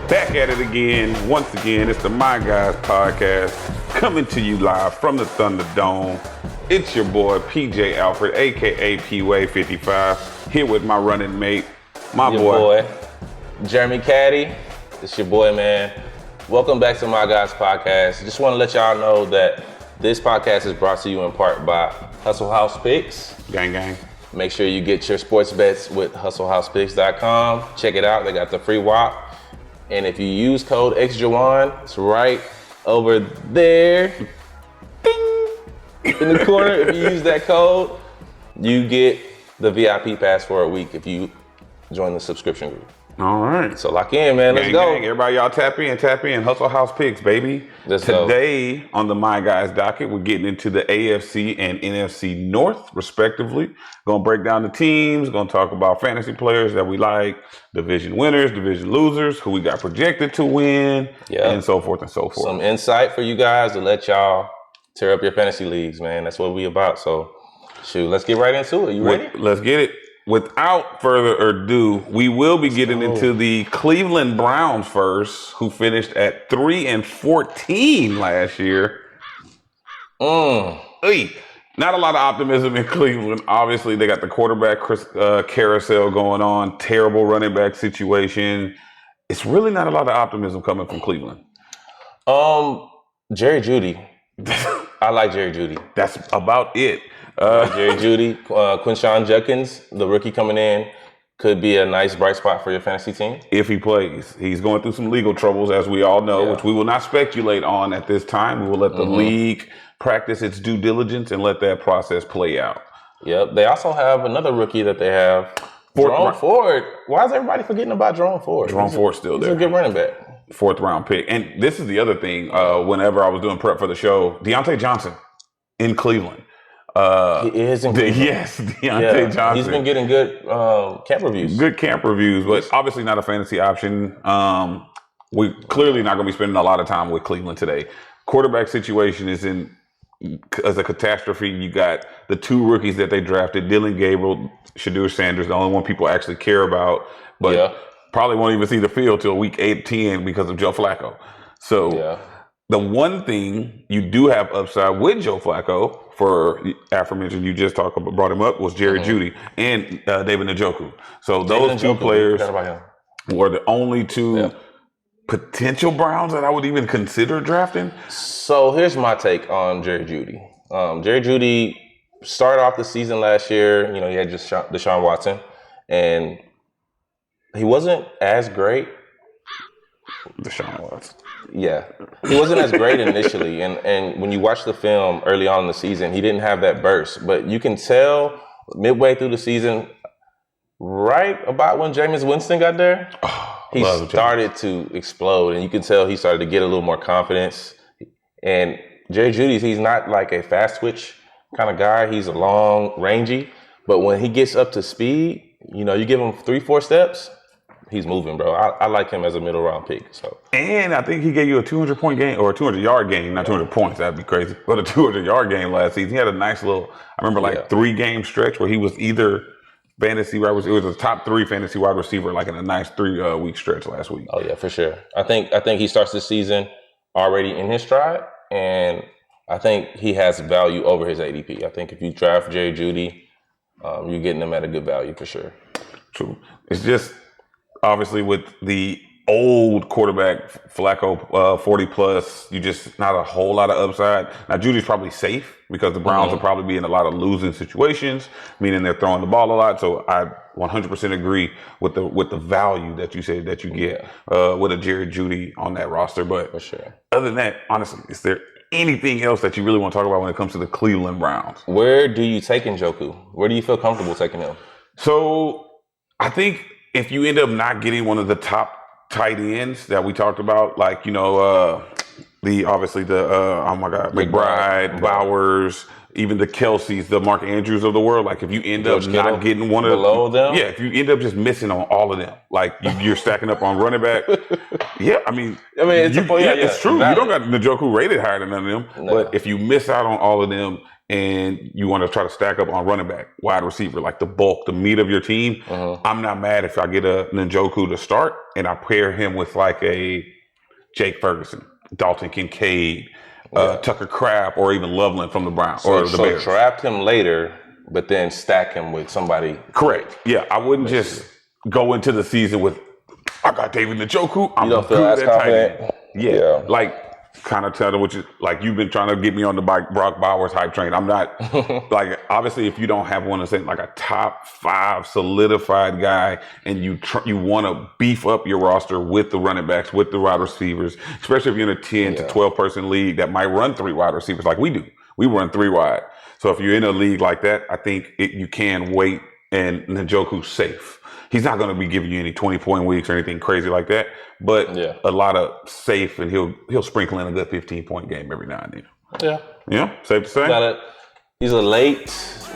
Back at it again. Once again, it's the My Guys podcast coming to you live from the Thunderdome. It's your boy PJ Alfred, aka P-Way55, here with my running mate, your boy Jeremy Caddy. It's your boy, man. Welcome back to My Guys podcast. Just want to let y'all know that this podcast is brought to you in part by Hustle House Picks. Gang, gang. Make sure you get your sports bets with hustlehousepicks.com. Check it out. They got the free WAP. And if you use code XJawan, it's right over there. Ding! In the corner. If you use that code, you get the VIP pass for a week if you join the subscription group. All right. So lock in, man. Let's go. Gang. Everybody, y'all tap in. Hustle House Picks, baby. Today on the My Guys docket, we're getting into the AFC and NFC North, respectively. Gonna break down the teams. Gonna talk about fantasy players that we like, division winners, division losers, who we got projected to win, and so forth and so forth. Some insight for you guys to let y'all tear up your fantasy leagues, man. That's what we about. So, shoot, let's get right into it. You ready? Let's get it. Without further ado, we will be getting into the Cleveland Browns first, who finished at 3-14 last year. Hey, not a lot of optimism in Cleveland. Obviously, they got the quarterback carousel going on, terrible running back situation. It's really not a lot of optimism coming from Cleveland. Jerry Jeudy. I like Jerry Jeudy. That's about it. Jerry Jeudy, Quinshon Judkins, the rookie coming in, could be a nice bright spot for your fantasy team. If he plays. He's going through some legal troubles, as we all know, which we will not speculate on at this time. We will let the league practice its due diligence and let that process play out. Yep. They also have another rookie that they have, Jerome Ford. Why is everybody forgetting about Jerome Ford? Jerome Ford's still there. He's a good running back. 4th round pick. And this is the other thing. Whenever I was doing prep for the show, Deontay Johnson in Cleveland. He is in Cleveland. Yes, Deontay Johnson. He's been getting good camp reviews. Good camp reviews, but obviously not a fantasy option. We're clearly not going to be spending a lot of time with Cleveland today. Quarterback situation is as a catastrophe. You got the 2 rookies that they drafted, Dylan Gabriel, Shadur Sanders, the only one people actually care about, but probably won't even see the field till week 8-10 because of Joe Flacco. So the one thing you do have upside with Joe Flacco, for aforementioned, you just brought him up, was Jerry Jeudy and David Njoku. So those 2 players were the only 2 potential Browns that I would even consider drafting. So here's my take on Jerry Jeudy. Jerry Jeudy started off the season last year. You know, he had just Deshaun Watson, and he wasn't as great. Deshaun Watson. Yeah, he wasn't as great initially, and when you watch the film early on in the season, he didn't have that burst. But you can tell midway through the season, right about when Jameis Winston got there, he started to explode, and you can tell he started to get a little more confidence. And Jerry Jeudy, he's not like a fast twitch kind of guy. He's a long, rangy, but when he gets up to speed, you know, you give him 3-4 steps, he's moving, bro. I like him as a middle round pick. So, and I think he gave you a 200-point game or a 200-yard game, not 200 points. That'd be crazy. But a 200-yard game last season. He had a nice little, I remember 3-game stretch where he was either fantasy wide receiver. It was a top 3 fantasy wide receiver, like in a nice 3-week stretch last week. Oh yeah, for sure. I think he starts the season already in his stride, and I think he has value over his ADP. I think if you draft Jerry Jeudy, you're getting him at a good value for sure. True. It's just, obviously, with the old quarterback, Flacco, 40 plus, you just not a whole lot of upside. Now, Judy's probably safe because the Browns will probably be in a lot of losing situations, meaning they're throwing the ball a lot. So I 100% agree with the value that you said that you get with a Jerry Jeudy on that roster. But for sure, other than that, honestly, is there anything else that you really want to talk about when it comes to the Cleveland Browns? Where do you take Njoku? Where do you feel comfortable taking him? So I think if you end up not getting one of the top tight ends that we talked about, like, you know, McBride, Bowers, even the Kelce's, the Mark Andrews of the world. Like, if you end up not getting one of below them, if you end up just missing on all of them, like you're stacking up on running back. It's true. Valid. You don't got Njoku rated higher than none of them, but if you miss out on all of them, and you want to try to stack up on running back, wide receiver, like the bulk, the meat of your team, I'm not mad if I get a Njoku to start and I pair him with like a Jake Ferguson, Dalton Kincaid, Tucker Kraft, or even Loveland from the Browns or the Bears. So draft him later, but then stack him with somebody. Correct. Yeah, I wouldn't just go into the season with, I got David Njoku. I'm you don't feel good as at tight end. confident? Yeah, like kind of tell what you like. You've been trying to get me on the Brock Bowers hype train. I'm not like, obviously if you don't have one to say like a top 5 solidified guy, and you want to beef up your roster with the running backs, with the wide receivers, especially if you're in a 10 to 12 person league that might run 3 wide receivers like we do. We run 3 wide. So if you're in a league like that, I think you can wait, and Njoku's safe. He's not going to be giving you any 20-point weeks or anything crazy like that, but a lot of safe, and he'll sprinkle in a good 15-point game every now and then. Yeah. Yeah, safe to say. He's a late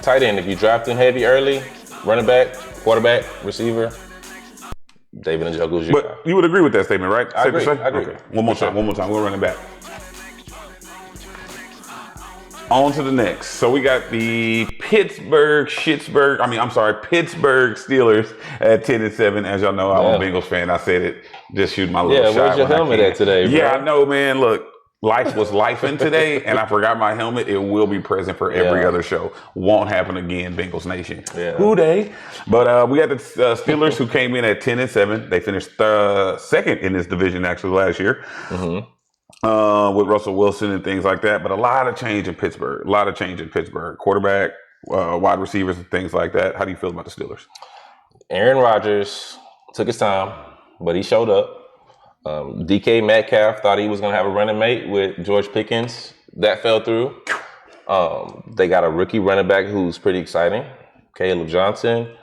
tight end. If you draft him heavy early, running back, quarterback, receiver, David Njoku's your guy. But you would agree with that statement, right? I agree. Okay. One more time. We'll run it back. On to the next. So we got the Pittsburgh Steelers at 10-7. As y'all know, I'm a Bengals fan. I said it. Just shoot my little shot. Yeah, where's your helmet at today, bro? Yeah, I know, man. Look, life was lifing today, and I forgot my helmet. It will be present for every other show. Won't happen again, Bengals Nation. Yeah. Who they? But we got the Steelers who came in at 10-7. They finished second in this division actually last year. With Russell Wilson and things like that, but a lot of change in Pittsburgh. Quarterback, wide receivers, and things like that. How do you feel about the Steelers? Aaron Rodgers took his time, but he showed up. DK Metcalf thought he was going to have a running mate with George Pickens. That fell through. They got a rookie running back who's pretty exciting, Caleb Johnson.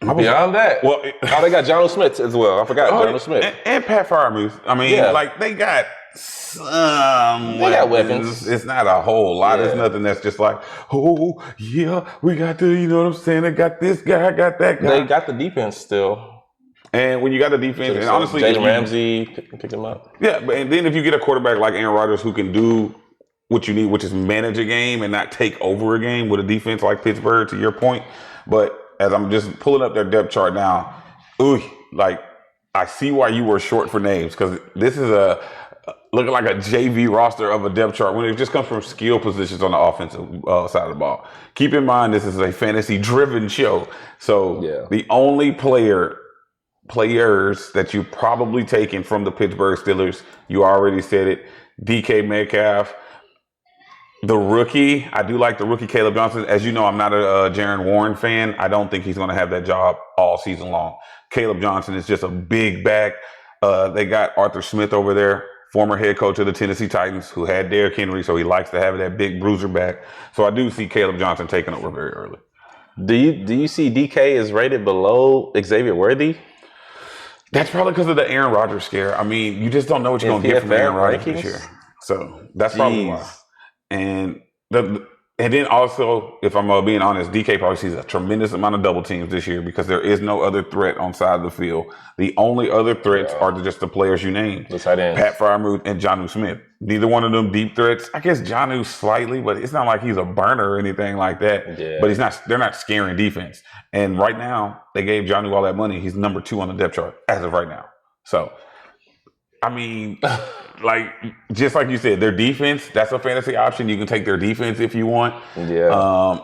Beyond that, they got Jonnu Smith as well. I forgot Jonnu Smith and Pat Freiermuth. I mean, like they got some. They got weapons. It's not a whole lot. It's nothing that's just like, oh yeah, we got the. You know what I'm saying? They got this guy, got that guy. They got the defense still. And when you got the defense, and honestly, Jalen Ramsey pick him up. Yeah, and then if you get a quarterback like Aaron Rodgers who can do what you need, which is manage a game and not take over a game with a defense like Pittsburgh, to your point, but. As I'm just pulling up their depth chart now, I see why you were short for names, because this is looking like a JV roster of a depth chart when it just comes from skill positions on the offensive side of the ball. Keep in mind, this is a fantasy-driven show, so the only players that you probably taken from the Pittsburgh Steelers, you already said it, DK Metcalf. The rookie, I do like the rookie Caleb Johnson. As you know, I'm not a Jaren Warren fan. I don't think he's going to have that job all season long. Caleb Johnson is just a big back. They got Arthur Smith over there, former head coach of the Tennessee Titans, who had Derrick Henry, so he likes to have that big bruiser back. So I do see Caleb Johnson taking over very early. Do you see DK is rated below Xavier Worthy? That's probably because of the Aaron Rodgers scare. I mean, you just don't know what you're going to get from Aaron Rodgers this year. So that's probably why. And then also, if I'm being honest, DK probably sees a tremendous amount of double teams this year because there is no other threat on side of the field. The only other threats are just the players you named. Pat Freiermuth and Jonnu Smith. Neither one of them deep threats. I guess Jonnu slightly, but it's not like he's a burner or anything like that. Yeah. But they're not scaring defense. And right now, they gave Jonnu all that money. He's number 2 on the depth chart as of right now. So, I mean, just like you said, their defense, that's a fantasy option. You can take their defense if you want. Yeah.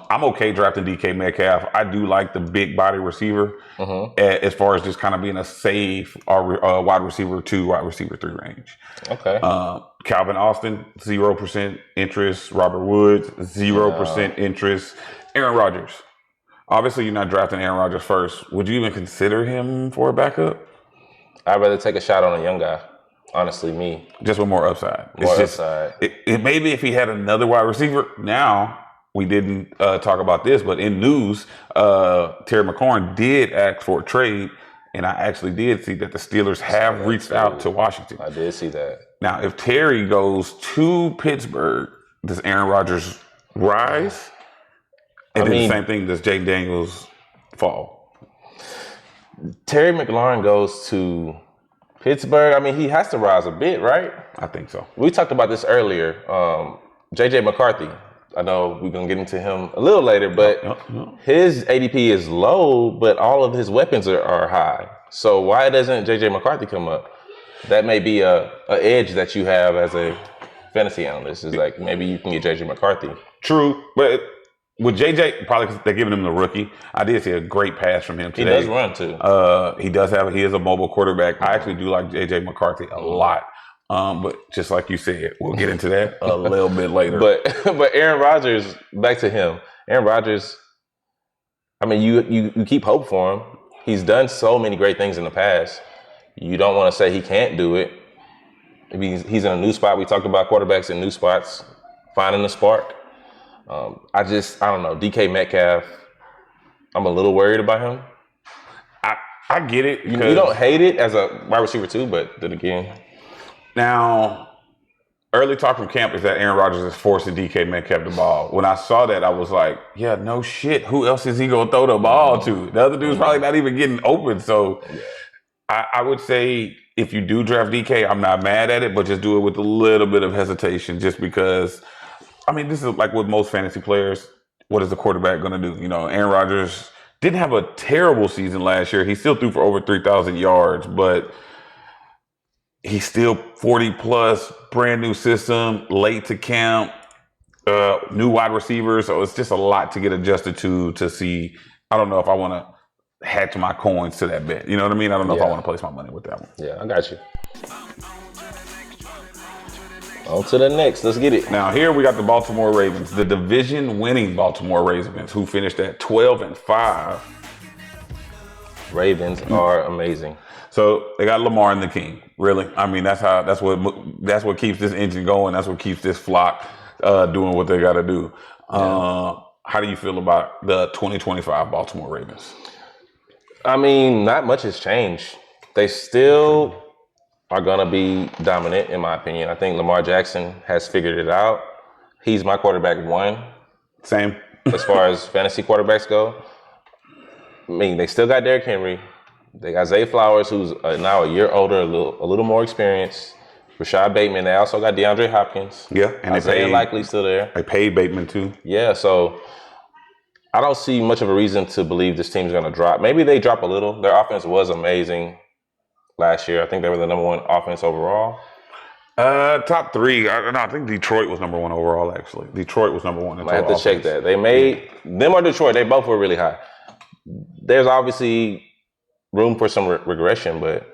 I'm okay drafting DK Metcalf. I do like the big body receiver as far as just kind of being a safe wide receiver 2, wide receiver 3 range. Okay. Calvin Austin, 0% interest. Robert Woods, 0% interest. Aaron Rodgers. Obviously, you're not drafting Aaron Rodgers first. Would you even consider him for a backup? I'd rather take a shot on a young guy. Honestly, me. Just with more upside. It maybe if he had another wide receiver. Now, we didn't talk about this, but in news, Terry McLaurin did ask for a trade, and I actually did see that the Steelers have reached out to Washington. I did see that. Now, if Terry goes to Pittsburgh, does Aaron Rodgers rise? And the same thing, does Jaden Daniels fall? Terry McLaurin goes to Pittsburgh, he has to rise a bit, right? I think so. We talked about this earlier. JJ McCarthy. I know we're going to get into him a little later, but his ADP is low, but all of his weapons are high. So why doesn't JJ McCarthy come up? That may be a edge that you have as a fantasy analyst. Is like maybe you can get JJ McCarthy. True, but with JJ, probably because they're giving him the rookie. I did see a great pass from him today. He does run too. He is a mobile quarterback. I actually do like JJ McCarthy a lot. But just like you said, we'll get into that a little bit later. But Aaron Rodgers, back to him. Aaron Rodgers, I mean, you keep hope for him. He's done so many great things in the past. You don't want to say he can't do it. He's in a new spot. We talked about quarterbacks in new spots, finding the spark. I don't know. DK Metcalf, I'm a little worried about him. I get it. You don't hate it as a wide receiver too, but then again. Now, early talk from camp is that Aaron Rodgers is forcing DK Metcalf the ball. When I saw that, I was like, yeah, no shit. Who else is he going to throw the ball to? The other dude's probably not even getting open. So I would say if you do draft DK, I'm not mad at it, but just do it with a little bit of hesitation just because, I mean, this is like with most fantasy players. What is the quarterback going to do? You know, Aaron Rodgers didn't have a terrible season last year. He still threw for over 3,000 yards, but he's still 40 plus, brand new system, late to camp, new wide receivers. So it's just a lot to get adjusted to see. I don't know if I want to hatch my coins to that bet. You know what I mean? I don't know if I want to place my money with that one. Yeah, I got you. On to the next. Let's get it. Now here we got the Baltimore Ravens, the division winning Baltimore Ravens, who finished at 12-5. Ravens are amazing. So they got Lamar and the King. Really, I mean that's what keeps this engine going. That's what keeps this flock doing what they got to do. How do you feel about the 2025 Baltimore Ravens? I mean, not much has changed. They still are going to be dominant, in my opinion. I think Lamar Jackson has figured it out. He's my quarterback one. Same. As far as fantasy quarterbacks go. I mean, they still got Derrick Henry. They got Zay Flowers, who's now a year older, a little more experienced. Rashad Bateman. They also got DeAndre Hopkins. Yeah, and Isaiah Likely still there. They paid Bateman too. Yeah, so I don't see much of a reason to believe this team's going to drop. Maybe they drop a little. Their offense was amazing last year. I think they were the number one offense overall. Top three. I think Detroit was number one overall, actually. Detroit was number one. I have to check that. They made them or Detroit. They both were really high. There's obviously room for some regression, but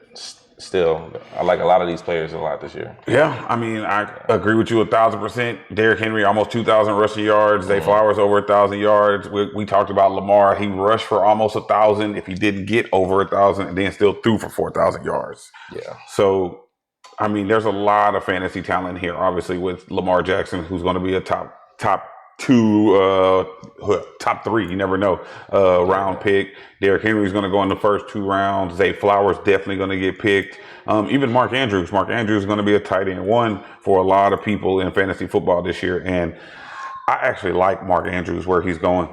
still, I like a lot of these players a lot this year. Yeah, I mean, I agree with you 1,000%. Derrick Henry, almost 2,000 rushing yards. Zay Flowers, over 1,000 yards. We talked about Lamar. He rushed for almost 1,000 if he didn't get over 1,000 and then still threw for 4,000 yards. Yeah. So, I mean, there's a lot of fantasy talent here, obviously, with Lamar Jackson, who's going to be a top three, you never know, round pick. Derrick Henry's going to go in the first 2 rounds. Zay Flowers definitely going to get picked. Even Mark Andrews. Mark Andrews is going to be a tight end one for a lot of people in fantasy football this year. And I actually like Mark Andrews where he's going,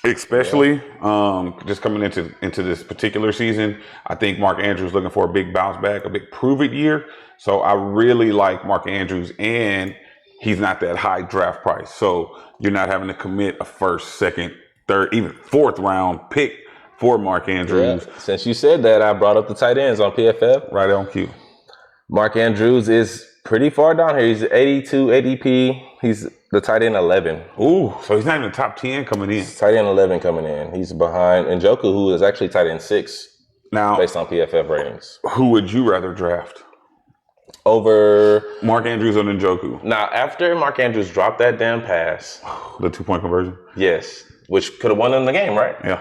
especially just coming into this particular season. I think Mark Andrews looking for a big bounce back, a big prove it year. So I really like Mark Andrews, and he's not that high draft price. So you're not having to commit a first, second, third, even 4th round pick for Mark Andrews. Yeah. Since you said that, I brought up the tight ends on PFF. Right on cue. Mark Andrews is pretty far down here. He's 82 ADP. He's the tight end 11. Ooh, so he's not even top 10 coming in. He's tight end 11 coming in. He's behind Njoku, who is actually tight end 6 now, based on PFF ratings. Who would you rather draft? Over Mark Andrews or Njoku? Now, after Mark Andrews dropped that damn pass. The 2-point conversion? Yes. Which could have won them the game, right? Yeah.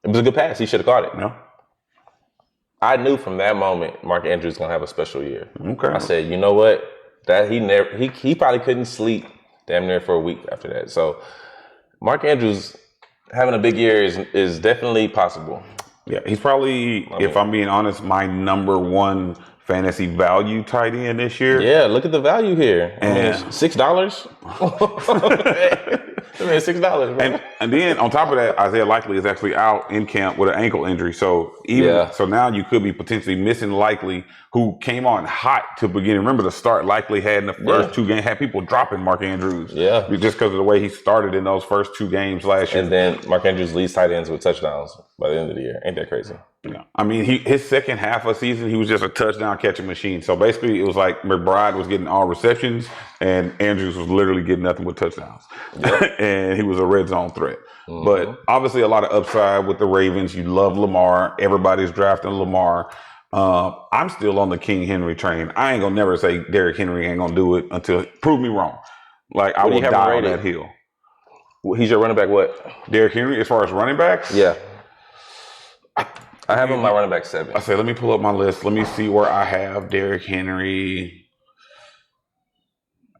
It was a good pass. He should have caught it. Yeah. I knew from that moment Mark Andrews going to have a special year. Okay. I said, you know what? That he probably couldn't sleep damn near for a week after that. So Mark Andrews having a big year is definitely possible. Yeah, he's probably, if I'm being honest, my number one fantasy value tight end this year. Yeah, look at the value here. I mean, And- $6. I mean, $6, man. And then on top of that, Isaiah Likely is actually out in camp with an ankle injury. So so now you could be potentially missing Likely, who came on hot to begin. Remember the start Likely had in the first 2 games, had people dropping Mark Andrews. Yeah. Just because of the way he started in those first 2 games last year. And then Mark Andrews leads tight ends with touchdowns by the end of the year. Ain't that crazy? Yeah. I mean, his second half of the season, he was just a touchdown catching machine. So basically, it was like McBride was getting all receptions, and Andrews was literally getting nothing but touchdowns. Yep. And he was a red zone threat. Mm-hmm. But obviously, a lot of upside with the Ravens. You love Lamar. Everybody's drafting Lamar. I'm still on the King Henry train. I ain't gonna never say Derrick Henry ain't gonna do it until prove me wrong. Like I will die on that hill. He's your running back. What? Derrick Henry, as far as running backs? Yeah. I have him my running back 7. I say, let me pull up my list. Let me see where I have Derrick Henry.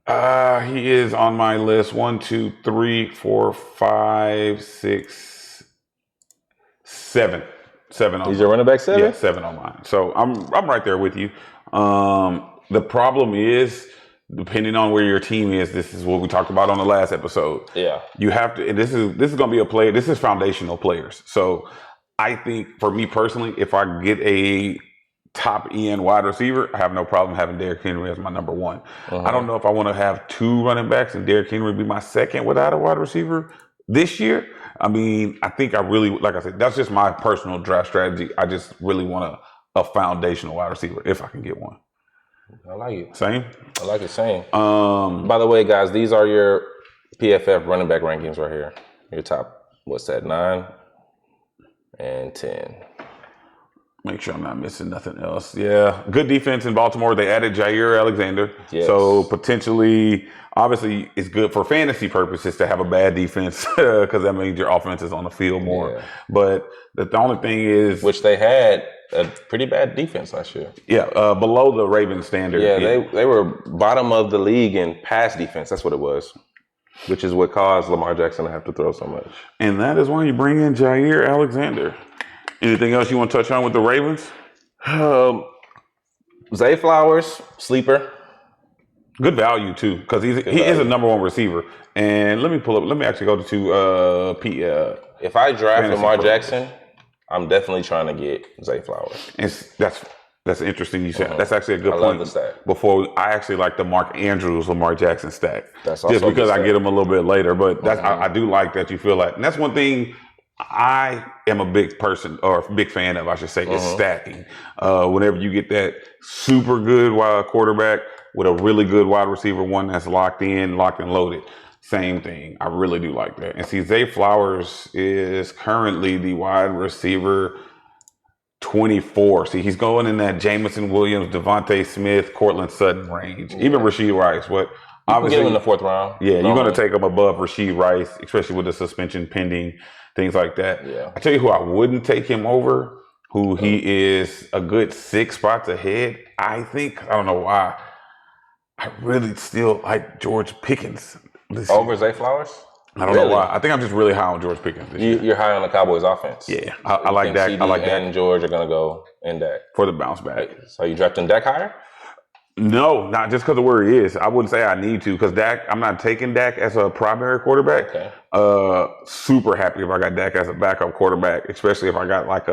He is on my list. 1, 2, 3, 4, 5, 6, 7. 7 on. He's your running back 7? Yeah, 7 on mine. So I'm right there with you. The problem is, depending on where your team is, this is what we talked about on the last episode. Yeah, you have to. And this is going to be a player. This is foundational players. So I think for me personally, if I get a top end wide receiver, I have no problem having Derrick Henry as my number 1. I don't know if I want to have 2 running backs and Derrick Henry be my second without a wide receiver this year. I mean, I think I really, like I said, that's just my personal draft strategy. I just really want a foundational wide receiver if I can get one. I like it. Same? I like it, same. By the way, guys, these are your PFF running back rankings right here. Your top, what's that, 9 and 10. Make sure I'm not missing nothing else. Yeah, good defense in Baltimore. They added Jair Alexander. Yes. So potentially, obviously, it's good for fantasy purposes to have a bad defense because that means your offense is on the field more. Yeah. But the only thing is... Which they had a pretty bad defense last year. Yeah, below the Ravens standard. Yeah, they were bottom of the league in pass defense. That's what it was. Which is what caused Lamar Jackson to have to throw so much. And that is why you bring in Jair Alexander. Anything else you want to touch on with the Ravens? Zay Flowers, sleeper. Good value, too, because he is a number 1 receiver. And let me actually go to if I draft Lamar Jackson, I'm definitely trying to get Zay Flowers. And that's interesting you said. That's actually a good point. Love the stack. Before, I actually like the Mark Andrews, Lamar Jackson stack. That's also just because I get him a little bit later. But that's I do like that you feel like. And that's one thing I am a big fan of, I should say, is stacking. Whenever you get that super good wide quarterback with a really good wide receiver, one that's locked and loaded, same thing. I really do like that. And see, Zay Flowers is currently the wide receiver 24. See, he's going in that Jameson Williams, Devontae Smith, Cortland Sutton range, even Rashee Rice. But obviously, get him in the 4th round. Yeah, you're going to take him above Rashee Rice, especially with the suspension pending, things like that. Yeah. I tell you who I wouldn't take him over, who he is a good 6 spots ahead. I don't know why. I really still like George Pickens. Over Zay Flowers? I don't know why. I think I'm just really high on George Pickens this year. You're high on the Cowboys offense. Yeah, I like Dak. CD I like Dak. and George are going to go in Dak. For the bounce back. So you drafting Dak higher? No, not just because of where he is. I wouldn't say I need to because Dak, I'm not taking Dak as a primary quarterback. Okay. Super happy if I got Dak as a backup quarterback, especially if I got like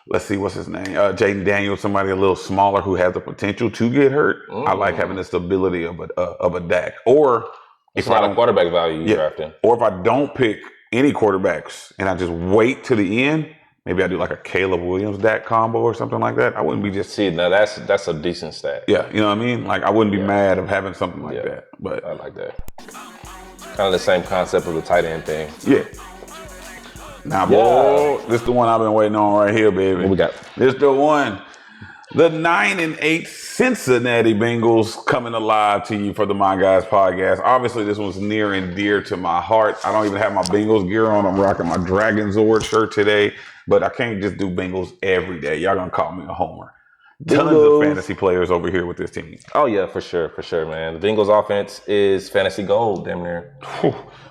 let's see, what's his name? Jaden Daniels, somebody a little smaller who has the potential to get hurt. I like having the stability of a Dak. Or it's not a quarterback value you're drafting. Or if I don't pick any quarterbacks and I just wait to the end, maybe I do like a Caleb Williams Dak combo or something like that. I wouldn't be just... See, now that's a decent stat. Yeah, you know what I mean? Like I wouldn't be mad of having something like that. But I like that. Kind of the same concept of the tight end thing. Yeah. Now, boy, this is the one I've been waiting on right here, baby. What we got? This the one. The 9-8 Cincinnati Bengals coming alive to you for the My Guys podcast. Obviously, this one's near and dear to my heart. I don't even have my Bengals gear on. I'm rocking my Dragon Zord shirt today, but I can't just do Bengals every day. Y'all gonna call me a homer. Tons of fantasy players over here with this team. Oh, yeah, for sure, man. The Bengals offense is fantasy gold, damn near.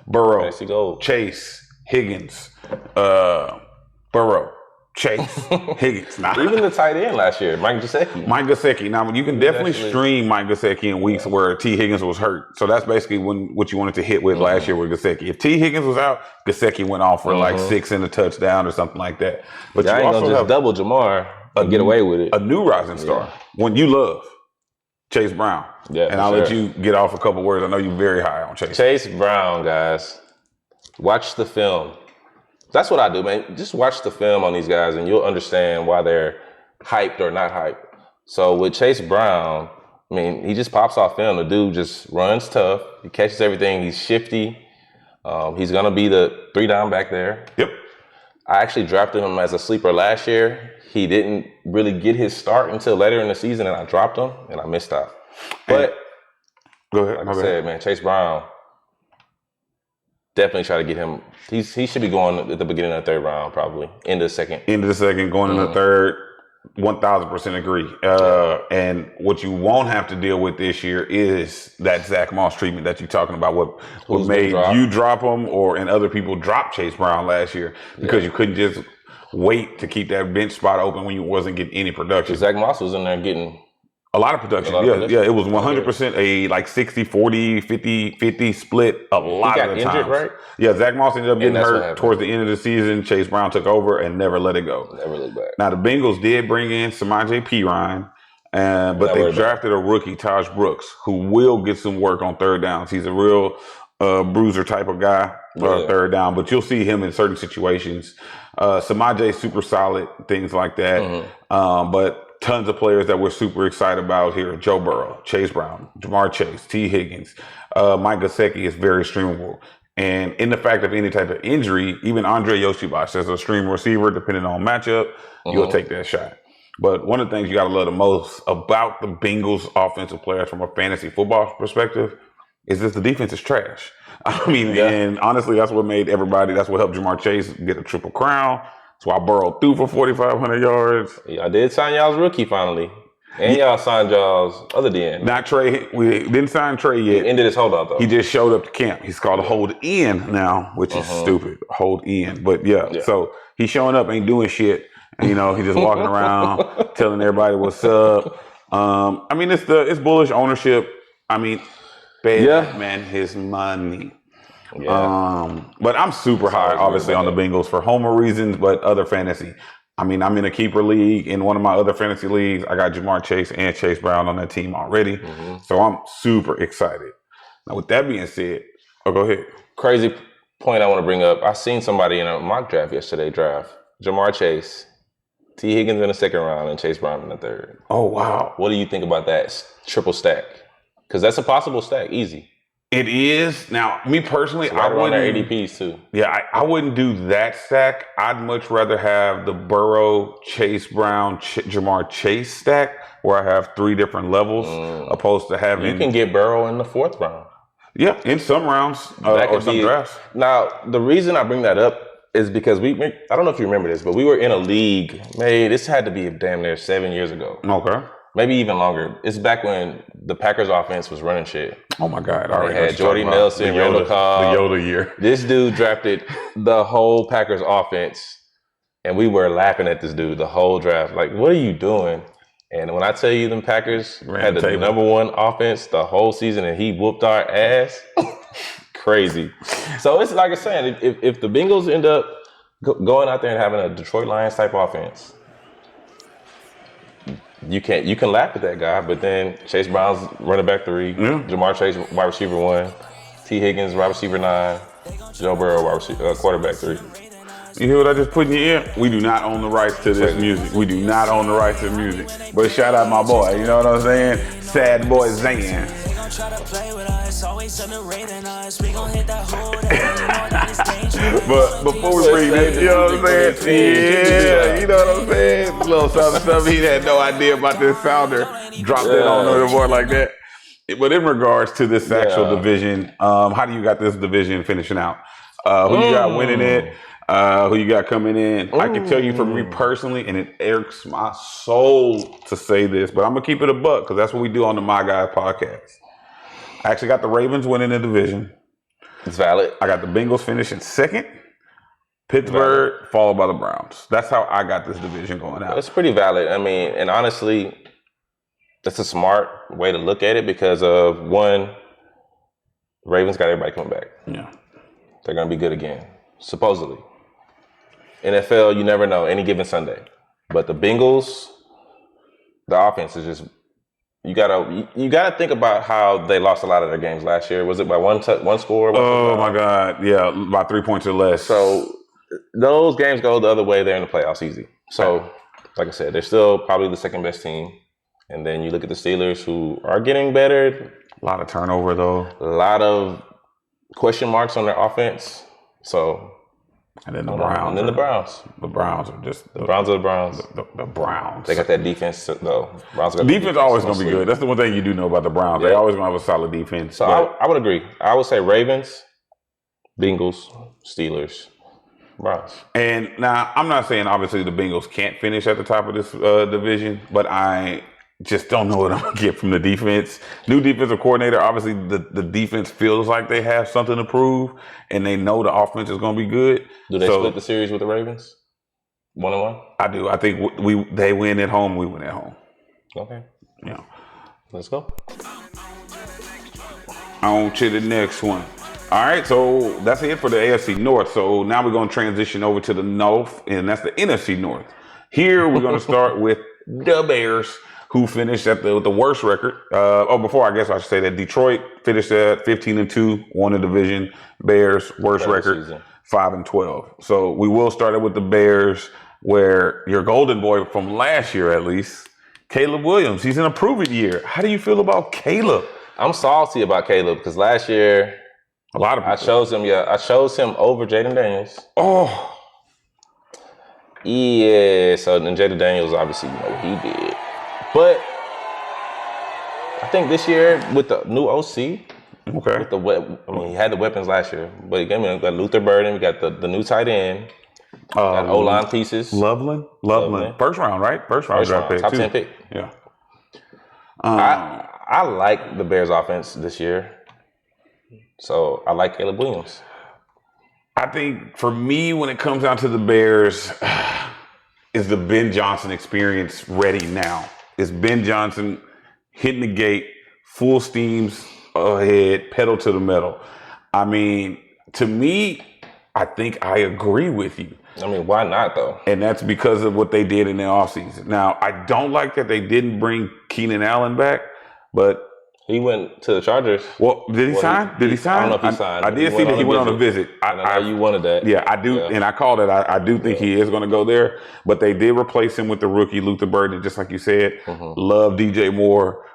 Burrow, fantasy gold. Chase, Higgins, Burrow, Chase, Higgins. Nah. Even the tight end last year, Mike Gesicki. Now, you can definitely stream Mike Gesicki in weeks where T. Higgins was hurt. So that's basically what you wanted to hit with last year with Gesicki. If T. Higgins was out, Gesicki went off for like 6 and a touchdown or something like that. But you ain't gonna just double Jamar and get away with it. A new rising star. When you love Chase Brown. Yeah, and I'll let you get off a couple words. I know you're very high on Chase. Chase Brown, guys. Watch the film. That's what I do, man. Just watch the film on these guys and you'll understand why they're hyped or not hyped. So with Chase Brown, I mean, he just pops off film. The dude just runs tough. He catches everything. He's shifty. He's going to be the 3 down back there. Yep. I actually drafted him as a sleeper last year. He didn't really get his start until later in the season, and I dropped him, and I missed out. But go ahead. Like I said, man, Chase Brown, definitely try to get him. He should be going at the beginning of the 3rd round, probably. End of the second, going in the 3rd. 1,000% agree. And what you won't have to deal with this year is that Zach Moss treatment that you're talking about. What made you drop him and other people drop Chase Brown last year because you couldn't just wait to keep that bench spot open when you wasn't getting any production. Zach Moss was in there getting a lot of production. Yeah, it was 100% a like 60-40, 50-50 split a lot of the times. Injured, right? Yeah, Zach Moss ended up getting hurt towards the end of the season. Chase Brown took over and never let it go. Never looked back. Now, the Bengals did bring in Samaje Perine, but they drafted a rookie, Taj Brooks, who will get some work on 3rd downs. He's a real bruiser type of guy for 3rd down, but you'll see him in certain situations. Samaje super solid, things like that. But tons of players that we're super excited about here. Joe Burrow, Chase Brown, Jamar Chase, T. Higgins, Mike Gesicki is very streamable. And in the fact of any type of injury, even Andre Yoshibach as a stream receiver, depending on matchup, you'll take that shot. But one of the things you got to love the most about the Bengals offensive players from a fantasy football perspective is that the defense is trash. I mean, and honestly, that's what helped Jamar Chase get a triple crown. That's why Burrow threw for 4,500 yards. I did sign y'all's rookie finally. And y'all signed y'all's other DN. Not Trey. We didn't sign Trey yet. He ended his holdout, though. He just showed up to camp. He's called a hold in now, which is stupid. Hold in. But yeah, so he's showing up, ain't doing shit. And, he's just walking around telling everybody what's up. I mean, it's bullish ownership. I mean, man, his money. Yeah. But I'm super high, obviously, on the Bengals for homer reasons, but other fantasy. I mean, I'm in a keeper league. In one of my other fantasy leagues, I got Jamar Chase and Chase Brown on that team already. So I'm super excited. Now, with that being said, go ahead. Crazy point I want to bring up. I seen somebody in a mock draft yesterday Jamar Chase, T. Higgins in the 2nd round, and Chase Brown in the 3rd. Oh, wow. What do you think about that triple stack? Because that's a possible stack, easy. It is. Now, me personally, I wouldn't. Their ADPs too. Yeah, I wouldn't do that stack. I'd much rather have the Burrow, Chase Brown, Jamar Chase stack, where I have 3 different levels, opposed to having. You can get Burrow in the 4th round. Yeah, in some rounds or some drafts. Now, the reason I bring that up is because I don't know if you remember this, but we were in a league. This had to be damn near 7 years ago. Okay. Maybe even longer. It's back when the Packers offense was running shit. Oh my God! They had Jordy Nelson, Randall Cobb. The Yoda year. This dude drafted the whole Packers offense, and we were laughing at this dude the whole draft. Like, what are you doing? And when I tell you them Packers had the number 1 offense the whole season, and he whooped our ass, crazy. So it's like I'm saying, if the Bengals end up going out there and having a Detroit Lions type offense. You can laugh at that guy, but then Chase Brown's running back 3, Jamar Chase wide receiver 1, T. Higgins wide receiver 9, Joe Burrow quarterback 3. You hear what I just put in your ear? We do not own the rights to this music. We do not own the rights to music. But shout out my boy, you know what I'm saying? Sad boy Zan. But before we bring this, you know what I'm saying? Yeah, you know what I'm saying? A little something. He had no idea about this sounder. Dropped it on the board like that. But in regards to this actual division, how do you got this division finishing out? Who you got winning it? Who you got coming in? I can tell you for me personally, and it irks my soul to say this, but I'm going to keep it a buck because that's what we do on the My Guy podcast. I actually got the Ravens winning the division. It's valid. I got the Bengals finishing 2nd. Pittsburgh, followed by the Browns. That's how I got this division going out. It's pretty valid. I mean, and honestly, that's a smart way to look at it because of one, Ravens got everybody coming back. Yeah. They're going to be good again, supposedly. NFL, you never know, any given Sunday. But the Bengals, the offense is just you gotta think about how they lost a lot of their games last year. Was it by one score? Oh my God, yeah, by 3 points or less. So those games go the other way. They're in the playoffs easy. So, like I said, they're still probably the second best team. And then you look at the Steelers, who are getting better. A lot of turnover though. A lot of question marks on their offense. So. And then the Browns. And then the Browns. The Browns are just the Browns are the Browns. The Browns. They got that defense though. Browns got defense always going to be good. That's the one thing you do know about the Browns. Yeah. They always going to have a solid defense. So I would agree. I would say Ravens, Bengals, Steelers, Browns. And now I'm not saying obviously the Bengals can't finish at the top of this division, but I just don't know what I'm going to get from the defense. New defensive coordinator. Obviously, the defense feels like they have something to prove, and they know the offense is going to be good. Do they split the series with the Ravens? 1-1? I do. I think they win at home. We win at home. Okay. Yeah. Let's go. On to the next one. All right, so that's it for the AFC North. So now we're going to transition over to the North, and that's the NFC North. Here we're going to start with the Bears, who finished at the worst record. Before I guess I should say that Detroit finished at 15-2, won the division. Bears worst record, season. 5-12. So we will start it with the Bears, where your golden boy from last year at least, Caleb Williams, he's in a prove-it year. How do you feel about Caleb? I'm salty about Caleb because last year a lot of people. I chose him over Jaden Daniels. Oh. Yeah, so then Jaden Daniels obviously what he did. But I think this year with the new OC, he had the weapons last year, but again, we got Luther Burden, we got the new tight end, got O-line pieces. Loveland. First round, right? First round draft pick. Top 10 pick. Yeah. I like the Bears offense this year, so I like Caleb Williams. I think for me, when it comes down to the Bears, is the Ben Johnson experience ready now? Is Ben Johnson hitting the gate, full steams ahead, pedal to the metal? I mean, to me, I think I agree with you. I mean, why not, though? And that's because of what they did in the offseason. Now, I don't like that they didn't bring Keenan Allen back, but he went to the Chargers. Well, did he sign? Did he sign? I don't know if he signed. I did see that he went on a visit. I know you wanted that. Yeah, I do, and I called it. I do think he is going to go there, but they did replace him with the rookie Luther Burden, just like you said. Mm-hmm. Love DJ Moore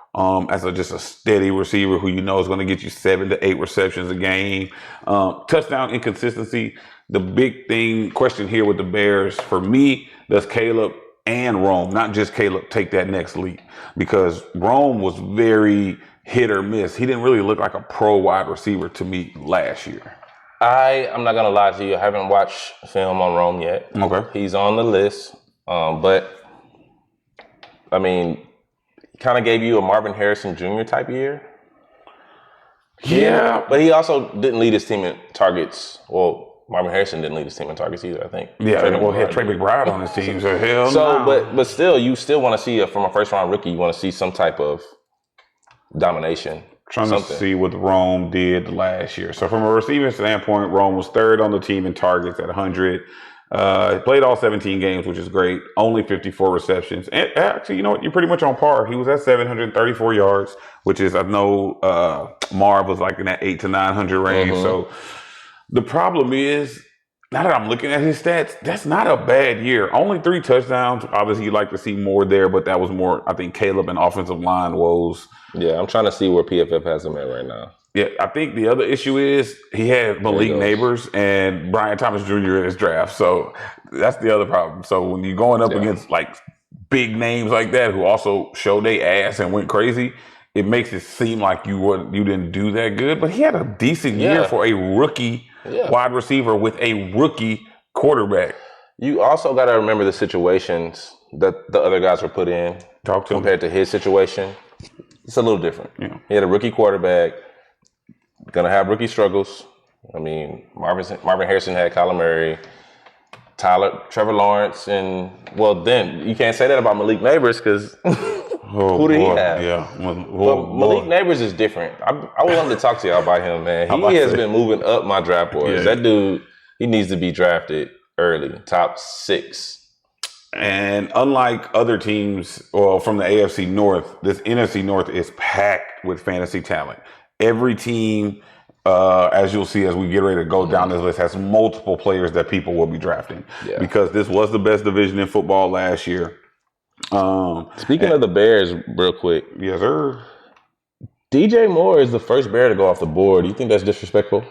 as just a steady receiver who you know is going to get you 7 to 8 receptions a game. Touchdown inconsistency. The big question here with the Bears, for me, does Caleb and Rome, not just Caleb, take that next leap? Because Rome was very hit or miss. He didn't really look like a pro wide receiver to me last year. I'm not going to lie to you. I haven't watched film on Rome yet. Okay. He's on the list. But, I mean, kind of gave you a Marvin Harrison Jr. type year. Yeah. But he also didn't lead his team in targets. Well, Marvin Harrison didn't lead his team in targets either, I think. Yeah, he had Trey McBride on his team, so hell no. But still, you still want to see, from a first-round rookie, you want to see some type of domination. Trying to see what Rome did last year. So from a receiving standpoint, Rome was third on the team in targets at 100. He played all 17 games, which is great. Only 54 receptions. And actually, you know what? You're pretty much on par. He was at 734 yards, which is, I know Marv was like in that 800 to 900 range. Mm-hmm. So the problem is, now that I'm looking at his stats, that's not a bad year. Only 3 touchdowns. Obviously, you'd like to see more there, but that was more, I think, Caleb and offensive line woes. Yeah, I'm trying to see where PFF has him at right now. Yeah, I think the other issue is he had Malik Neighbors and Brian Thomas Jr. in his draft. So that's the other problem. So when you're going up against like big names like that who also showed their ass and went crazy, it makes it seem like you didn't do that good. But he had a decent year for a rookie wide receiver with a rookie quarterback. You also got to remember the situations that the other guys were put in compared to his situation. It's a little different. Yeah. He had a rookie quarterback, going to have rookie struggles. I mean, Marvin Harrison had Kyler Murray. Trevor Lawrence, and then you can't say that about Malik Neighbors because who did he have? Yeah, But Malik Neighbors is different. I would love to talk to y'all about him, man. He has been moving up my draft boards. Yeah. That dude, he needs to be drafted early, top 6. And unlike other teams, from the AFC North, this NFC North is packed with fantasy talent. Every team, as you'll see as we get ready to go down this list, has multiple players that people will be drafting because this was the best division in football last year. Speaking of the Bears, real quick. Yes, sir. DJ Moore is the first Bear to go off the board. Do you think that's disrespectful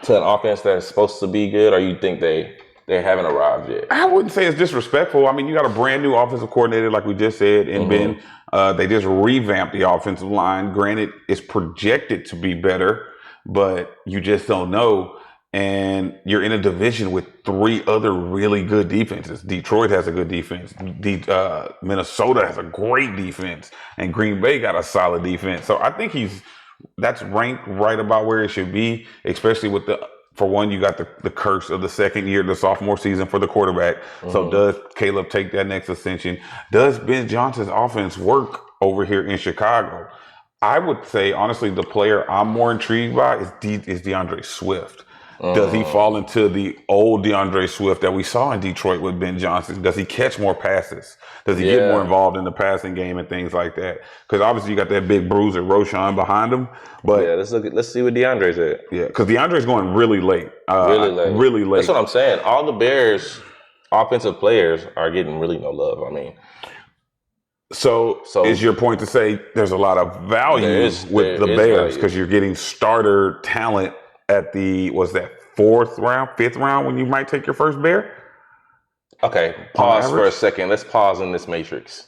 to an offense that's supposed to be good, or you think they haven't arrived yet? I wouldn't say it's disrespectful. I mean, you got a brand new offensive coordinator, like we just said, and Ben. They just revamped the offensive line. Granted, it's projected to be better, but you just don't know. And you're in a division with 3 other really good defenses. Detroit has a good defense. Minnesota has a great defense. And Green Bay got a solid defense. So I think that's ranked right about where it should be, especially with for one, you got the curse of the second year, the sophomore season for the quarterback. So does Caleb take that next ascension? Does Ben Johnson's offense work over here in Chicago? I would say, honestly, the player I'm more intrigued by is DeAndre Swift. Does he fall into the old DeAndre Swift that we saw in Detroit with Ben Johnson? Does he catch more passes? Does he get more involved in the passing game and things like that? Because obviously you got that big bruiser Roshan behind him. But let's see what DeAndre's at. Yeah, because DeAndre's going really late. Really late. That's what I'm saying. All the Bears offensive players are getting really no love. I mean, so is your point to say there's a lot of value with the Bears because you're getting starter talent at the 4th round, 5th round when you might take your first Bear? Okay, pause for a second. Let's pause in this matrix.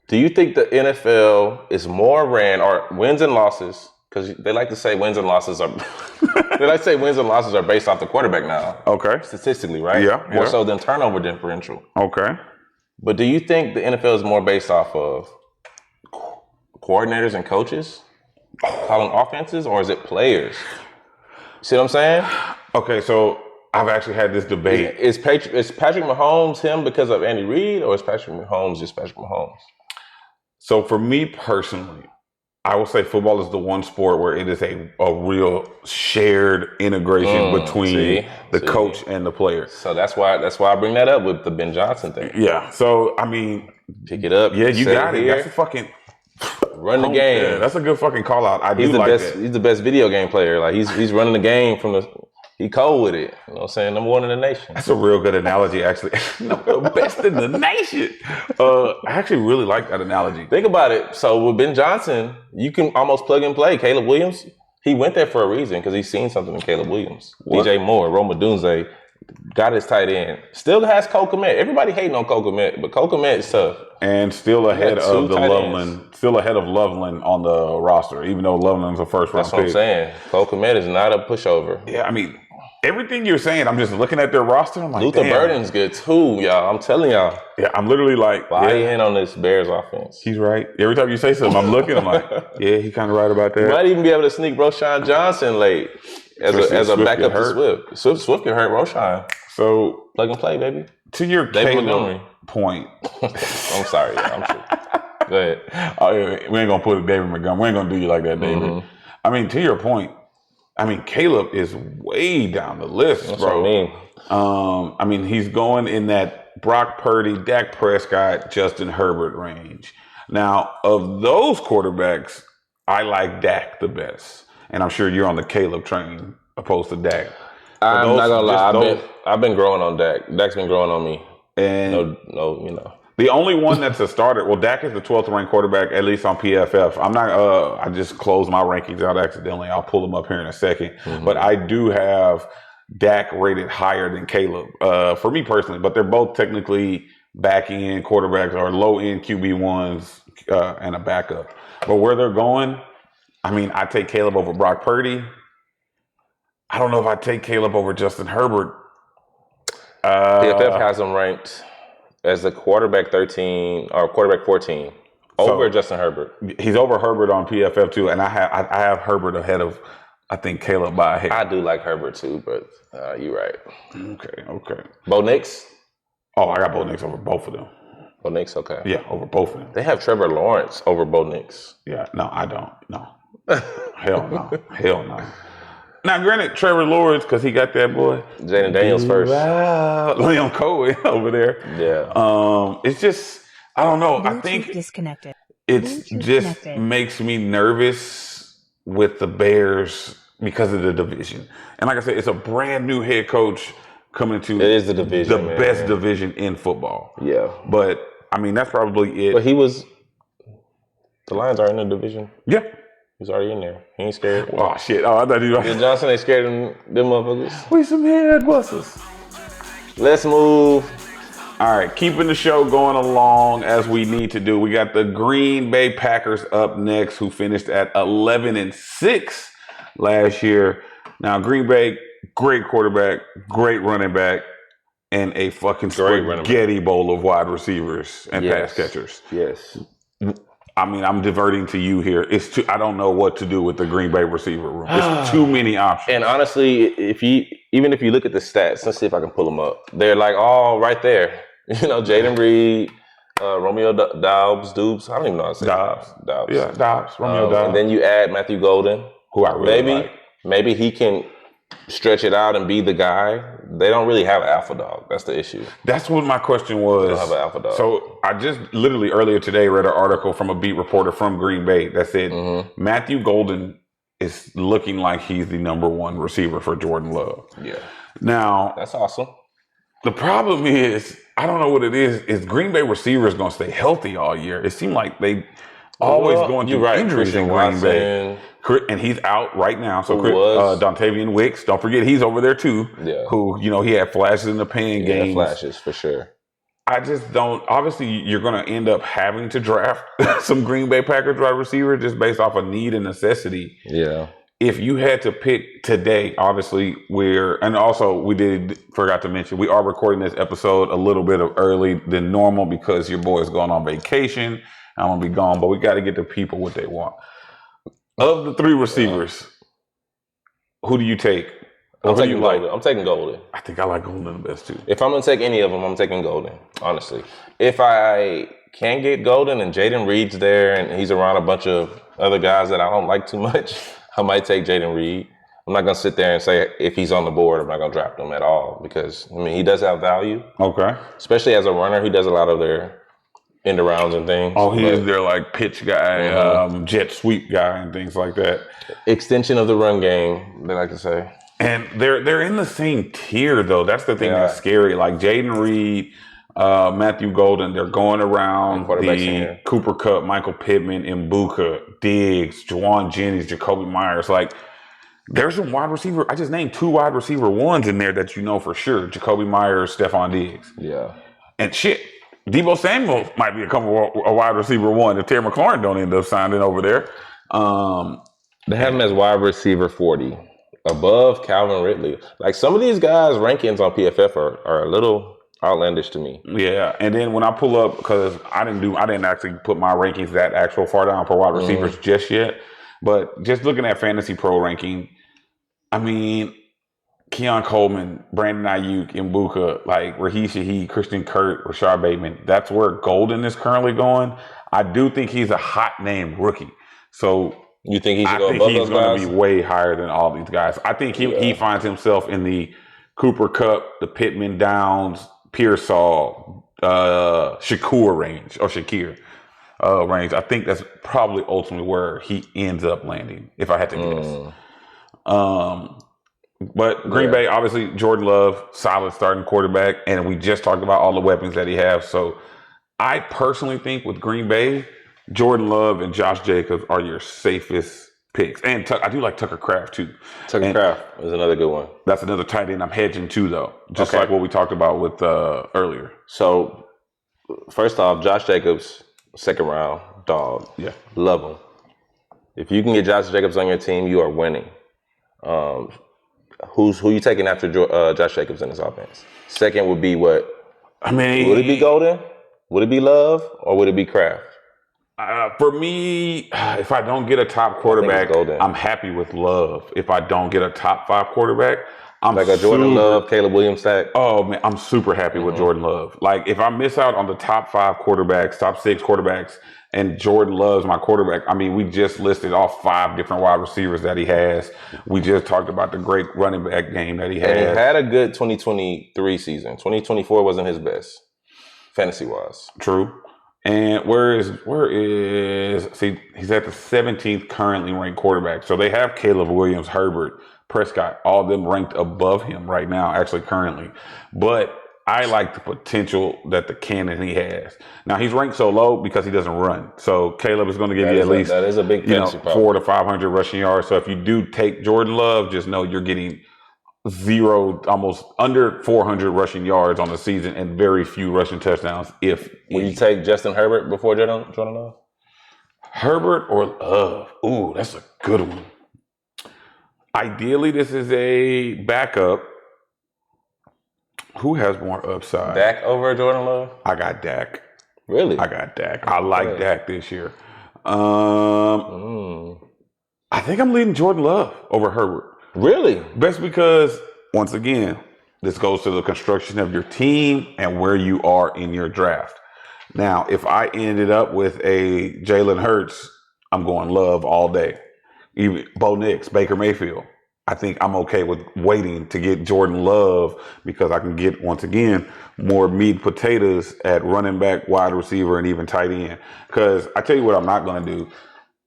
Do you think the NFL is more ran or wins and losses? Because they like to say wins and losses are based off the quarterback now. Okay. Statistically, right? Yeah. More so than turnover differential. Okay. But do you think the NFL is more based off of coordinators and coaches calling offenses, or is it players? See what I'm saying? Okay, so I've actually had this debate. Is Patrick Mahomes him because of Andy Reid, or is Patrick Mahomes just Patrick Mahomes? So for me personally, I will say football is the one sport where it is a real shared integration between the coach and the player. So that's why I bring that up with the Ben Johnson thing. Yeah. So I mean, pick it up. Yeah, you got it. That's a fucking run the game. Yeah, that's a good fucking call out. He's the best video game player. Like he's running the game he cold with it. You know what I'm saying? Number 1 in the nation. That's a real good analogy, actually. Best in the nation. I actually really like that analogy. Think about it. So with Ben Johnson, you can almost plug and play. Caleb Williams, he went there for a reason because he's seen something in Caleb Williams. DJ Moore, Rome Odunze, got his tight end. Still has Cole Kmet. Everybody hating on Cole Kmet, but Cole Kmet is tough. And still ahead of Loveland on the roster, even though Loveland's a first round pick. That's what I'm saying. Cole Kmet is not a pushover. Yeah, I mean, everything you're saying, I'm just looking at their roster. I'm like, Luther Burden's good too, y'all. I'm telling y'all. Yeah, I'm literally like, buy in on this Bears offense. He's right. Every time you say something, I'm looking. I'm like, yeah, he's kind of right about that. You might even be able to sneak Roshan Johnson late as a backup to Swift. Swift can hurt Roshan. So plug and play, baby. To your Caleb point. I'm sorry. I'm true. Go ahead. Oh, yeah, we ain't gonna put a David Montgomery. We ain't gonna do you like that, David. I mean, to your point. I mean, Caleb is way down the list, That's bro. What I mean, he's going in that Brock Purdy, Dak Prescott, Justin Herbert range. Now, of those quarterbacks, I like Dak the best, and I'm sure you're on the Caleb train opposed to Dak. I'm not gonna lie. I've been growing on Dak. Dak's been growing on me. And no. The only one that's a starter, well, Dak is the 12th ranked quarterback, at least on PFF. I'm not, I just closed my rankings out accidentally. I'll pull them up here in a second. But I do have Dak rated higher than Caleb, for me personally. But they're both technically back end quarterbacks or low end QB1s and a backup. But where they're going, I mean, I take Caleb over Brock Purdy. I don't know if I take Caleb over Justin Herbert. PFF has him ranked as the quarterback 13 or quarterback 14 over Justin Herbert. He's over Herbert on PFF too, and I have Herbert ahead of I think Caleb by a hair. I do like Herbert too, but you're right. Okay. Bo Nix? Oh, I got Bo Nix over both of them. Bo Nix, okay. Yeah, over both of them. They have Trevor Lawrence over Bo Nix. Yeah, no, I don't. No. Hell no. Now, granted, Trevor Lawrence, because he got that boy. Jaden Daniels first. Liam Cohen over there. Yeah. It's just, I don't know. I Bluetooth think disconnected. it Bluetooth just connected. makes me nervous with the Bears because of the division. And like I said, it's a brand new head coach coming to It is the division, man. best division in football. Yeah. But, I mean, that's probably it. But the Lions are in the division. Yeah. He's already in there. He ain't scared. Oh, shit. Oh, I thought you Bill Johnson ain't scared of them motherfuckers. We some head busters. Let's move. All right, keeping the show going along as we need to do. We got the Green Bay Packers up next, who finished at 11-6 last year. Now, Green Bay, great quarterback, great running back, and a fucking spaghetti bowl of wide receivers and pass catchers. Yes. I mean, I'm diverting to you here. I don't know what to do with the Green Bay receiver room. It's too many options. And honestly, even if you look at the stats, let's see if I can pull them up. They're like all right there. You know, Jaden Reed, Romeo Doubs. I don't even know how to say Dobbs. Yeah, Dobbs. Romeo Dobbs. And then you add Matthew Golden, who I really like. Maybe he can stretch it out and be the guy. They don't really have an alpha dog. That's the issue. That's what my question was. They don't have an alpha dog. So I just literally earlier today read an article from a beat reporter from Green Bay that said Matthew Golden is looking like he's the number one receiver for Jordan Love. Yeah. Now, that's awesome. The problem is, I don't know what it is Green Bay receivers going to stay healthy all year? It seemed like they always going through injuries in Green Bay. And he's out right now. So Dontavian Wicks, don't forget he's over there too. Yeah. Who, he had flashes in the pan games. Flashes for sure. I just don't. Obviously, you're going to end up having to draft some Green Bay Packers wide receiver just based off of need and necessity. Yeah. If you had to pick today, obviously and also forgot to mention, we are recording this episode a little bit early than normal because your boy is going on vacation. I'm going to be gone, but we got to get the people what they want. Of the three receivers, who do you take? I'm taking Golden. I'm taking Golden. I think I like Golden the best too. If I'm going to take any of them, I'm taking Golden, honestly. If I can get Golden and Jaden Reed's there and he's around a bunch of other guys that I don't like too much, I might take Jaden Reed. I'm not going to sit there and say if he's on the board, I'm not going to draft him at all because, he does have value. Okay. Especially as a runner. He does a lot of their end arounds and things. Oh, he is their pitch guy, jet sweep guy and things like that. Extension of the run game, they like to say. And they're in the same tier, though. That's the thing that's scary. Like Jaden Reed, Matthew Golden, they're going around the Cooper Kupp, Michael Pittman, Mbuka, Diggs, Juwan Jennings, Jacoby Myers. There's some wide receiver. I just named 2 wide receiver ones in there that for sure. Jacoby Myers, Stephon Diggs. Yeah. And Deebo Samuel might become a wide receiver one if Terry McLaurin don't end up signing over there. They have him as wide receiver 40, above Calvin Ridley. Some of these guys' rankings on PFF are a little outlandish to me. Yeah, and then when I pull up, because I didn't actually put my rankings that actual far down for wide receivers just yet, but just looking at Fantasy Pro ranking, Keon Coleman, Brandon Ayuk, Mbuka, Raheem Shaheed, Christian Kirk, Rashard Bateman. That's where Golden is currently going. I do think he's a hot name rookie. So you think he's going to be way higher than all these guys. I think he finds himself in the Cooper Kupp, the Pittman Downs, Pearsall, Shakir range. I think that's probably ultimately where he ends up landing, if I had to guess. But Green Bay, obviously, Jordan Love, solid starting quarterback, and we just talked about all the weapons that he has. So I personally think with Green Bay, Jordan Love and Josh Jacobs are your safest picks. And I do like Tucker Kraft, too. Kraft is another good one. That's another tight end I'm hedging, too, though, just like what we talked about with earlier. So, first off, Josh Jacobs, second round, dog. Yeah. Love him. If you can get Josh Jacobs on your team, you are winning. Who you taking after Josh Jacobs in this offense? Second would be what? Would it be Golden? Would it be Love? Or would it be Kraft? For me, if I don't get a top quarterback, golden. I'm happy with Love. If I don't get a top 5 quarterback, I'm Like a Jordan Love, Caleb Williams stack. Oh man, I'm super happy with Jordan Love. Like if I miss out on the top 5 quarterbacks, top 6 quarterbacks, and Jordan Love's my quarterback. I mean, we just listed off 5 different wide receivers that he has. We just talked about the great running back game that he had. And he had a good 2023 season. 2024 wasn't his best, fantasy wise. True. And where is see, he's at the 17th currently ranked quarterback. So they have Caleb Williams, Herbert, Prescott, all of them ranked above him right now, actually currently. But I like the potential that the cannon he has. Now he's ranked so low because he doesn't run. So Caleb is going to give you at least that is a big 400 to 500 rushing yards. So if you do take Jordan Love, just know you're getting almost under 400 rushing yards on the season and very few rushing touchdowns. Will you take Justin Herbert before Jordan Love? Herbert or Love? Ooh, that's a good one. Ideally, this is a backup. Who has more upside? Dak over Jordan Love? I got Dak. Really? I got Dak. I like Dak this year. I think I'm leading Jordan Love over Herbert. Really? Best because, once again, this goes to the construction of your team and where you are in your draft. Now, if I ended up with a Jalen Hurts, I'm going Love all day. Even Bo Nix, Baker Mayfield. I think I'm okay with waiting to get Jordan Love because I can get, once again, more meat and potatoes at running back, wide receiver, and even tight end. Because I tell you what I'm not going to do.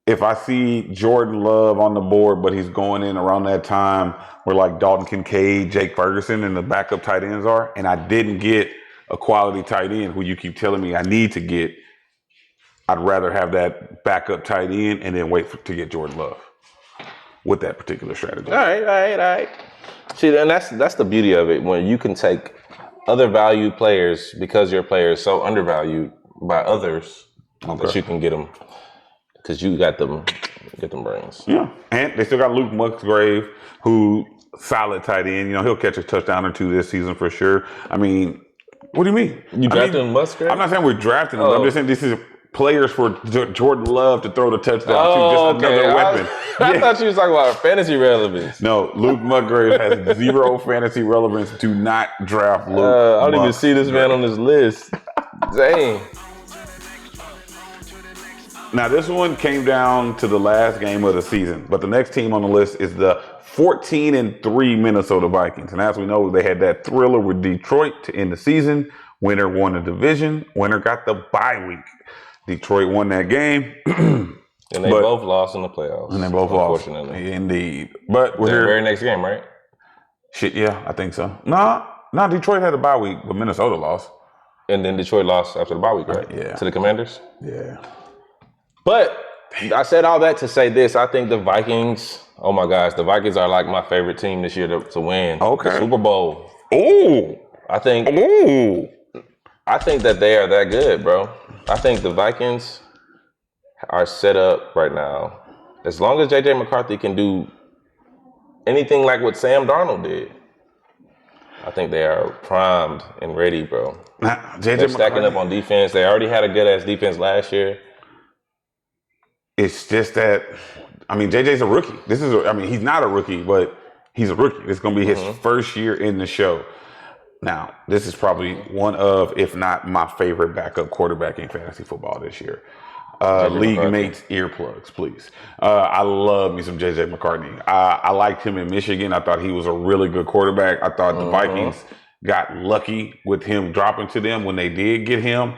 If I see Jordan Love on the board, but he's going in around that time where like Dalton Kincaid, Jake Ferguson, and the backup tight ends are, and I didn't get a quality tight end who you keep telling me I need to get, I'd rather have that backup tight end and then wait to get Jordan Love with that particular strategy. All right. See, and that's the beauty of it, when you can take other valued players because your player is so undervalued by others that you can get them because you get them brains. Yeah, and they still got Luke Musgrave, who solid tight end. He'll catch a touchdown or 2 this season for sure. I mean, what do you mean? You drafted Musgrave? I'm not saying we're drafting him. I'm just saying this is players for Jordan Love to throw the touchdown to. Just another weapon. I thought you was talking about fantasy relevance. No, Luke Musgrave has 0 fantasy relevance. Do not draft Luke. I don't even see this man on this list. Dang. Now, this one came down to the last game of the season, but the next team on the list is the 14-3 Minnesota Vikings. And as we know, they had that thriller with Detroit to end the season. Winner won the division. Winner got the bye week. Detroit won that game. And they both lost in the playoffs. And they both lost. Unfortunately. Indeed. But we're the here. very next game, right? Shit, yeah, I think so. No, Detroit had a bye week, but Minnesota lost. And then Detroit lost after the bye week, right? Yeah. To the Commanders? Yeah. But I said all that to say this. I think the Vikings, oh my gosh, the Vikings are like my favorite team this year to win the Super Bowl. Ooh. I think that they are that good, bro. I think the Vikings are set up right now. As long as J.J. McCarthy can do anything like what Sam Darnold did, I think they are primed and ready, bro. They're stacking up on defense. They already had a good-ass defense last year. It's just that, JJ's a rookie. He's not a rookie, but he's a rookie. It's going to be his first year in the show. Now, this is probably one of, if not my favorite backup quarterback in fantasy football this year. League mates earplugs, please. I love me some JJ McCartney. I liked him in Michigan. I thought he was a really good quarterback. I thought the Vikings got lucky with him dropping to them when they did get him.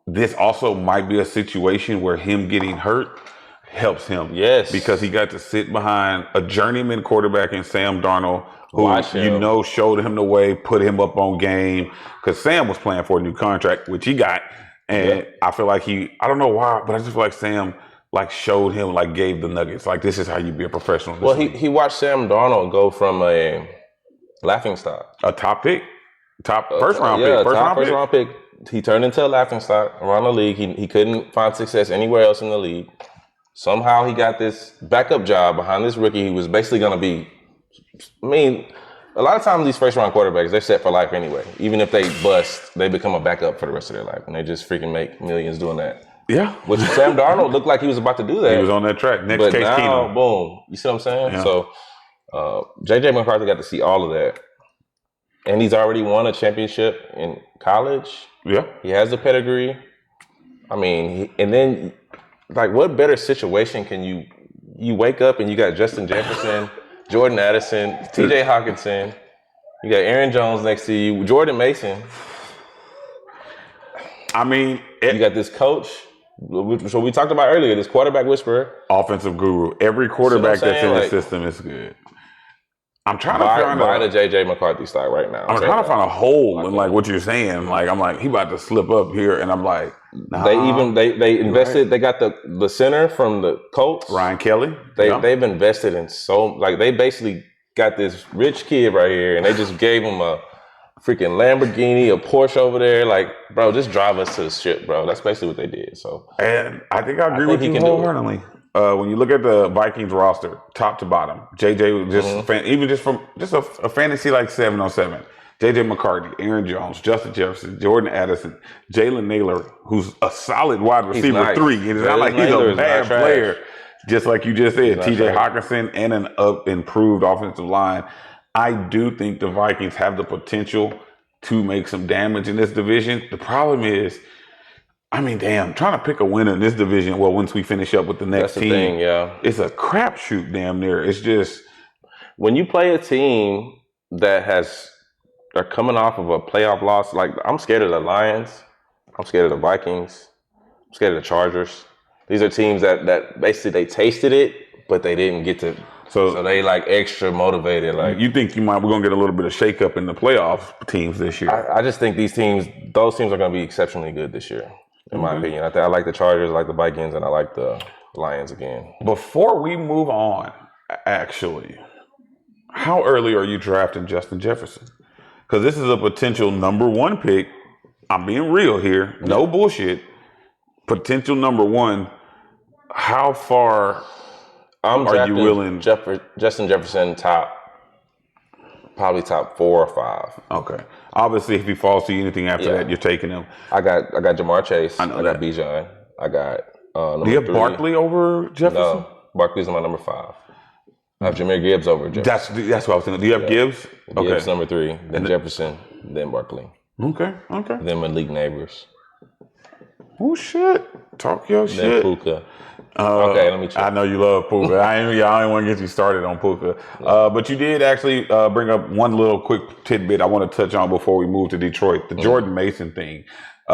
This also might be a situation where him getting hurt helps him. Yes. Because he got to sit behind a journeyman quarterback in Sam Darnold, who showed him the way, put him up on game. Because Sam was playing for a new contract, which he got. And I feel like I don't know why, but I just feel like Sam showed him, gave the nuggets. This is how you be a professional. Well, he watched Sam Darnold go from a laughingstock. A top pick. First round pick. He turned into a laughingstock around the league. He couldn't find success anywhere else in the league. Somehow he got this backup job behind this rookie. He was basically going to be, a lot of times these first round quarterbacks, they're set for life anyway. Even if they bust, they become a backup for the rest of their life. And they just freaking make millions doing that. Yeah. Which Sam Darnold looked like he was about to do that. He was on that track. Next but Case now, Keenum. boom. You see what I'm saying? Yeah. So J.J. McCarthy got to see all of that. And he's already won a championship in college. Yeah. He has the pedigree. I mean, and then, like, what better situation can you wake up and you got Justin Jefferson, Jordan Addison, T.J. Hawkinson, you got Aaron Jones next to you, Jordan Mason. I mean, you got this coach. So we talked about earlier, this quarterback whisperer. Offensive guru. Every quarterback that's in the system is good. I'm trying to buy the J.J. McCarthy stock right now. I'm trying to find a hole in like what you're saying. Like I'm like he about to slip up here, and I'm like, nah, they invested. Right. They got the center from the Colts, Ryan Kelly. They've invested in they basically got this rich kid right here, and they just gave him a freaking Lamborghini, a Porsche over there. Like, bro, just drive us to the ship, bro. That's basically what they did. So, and I think I agree with you wholeheartedly. When you look at the Vikings roster, top to bottom, JJ just even just from a fantasy like 7-on-7, JJ McCarthy, Aaron Jones, Justin Jefferson, Jordan Addison, Jalen Naylor, who's a solid wide receiver 3. It's not like he's a bad player, just like you just said. TJ Hawkinson and an improved offensive line. I do think the Vikings have the potential to make some damage in this division. The problem is, I mean, damn, trying to pick a winner in this division, well, once we finish up with the next team, it's a crapshoot damn near. It's just... When you play a team that are coming off of a playoff loss, like, I'm scared of the Lions, I'm scared of the Vikings, I'm scared of the Chargers. These are teams that basically they tasted it, but they didn't get to... So they like extra motivated. Like, you think we're gonna get a little bit of shakeup in the playoff teams this year? I just think those teams are gonna be exceptionally good this year. In my opinion, I like the Chargers, I like the Vikings, and I like the Lions again. Before we move on, actually, how early are you drafting Justin Jefferson? Because this is a potential number 1 pick. I'm being real here, no bullshit. Potential number 1. How far are you willing? Justin Jefferson probably top 4 or 5. Okay. Obviously, if he falls to you anything after that, you're taking him. I got Jamar Chase. I got Bijan. I got number 3. Do you have Barkley over Jefferson? No, Barkley's my number 5. I have Jahmyr Gibbs over Jefferson. That's what I was thinking. Do you have Gibbs? Gibbs number 3, then Jefferson, then Barkley. Okay. Then Malik Neighbors. Oh shit! Talk your shit. Then Puka. Okay, let me check. I know you love Puka. I don't want to get you started on Puka. But you did actually bring up one little quick tidbit I want to touch on before we move to Detroit. The Jordan Mason thing.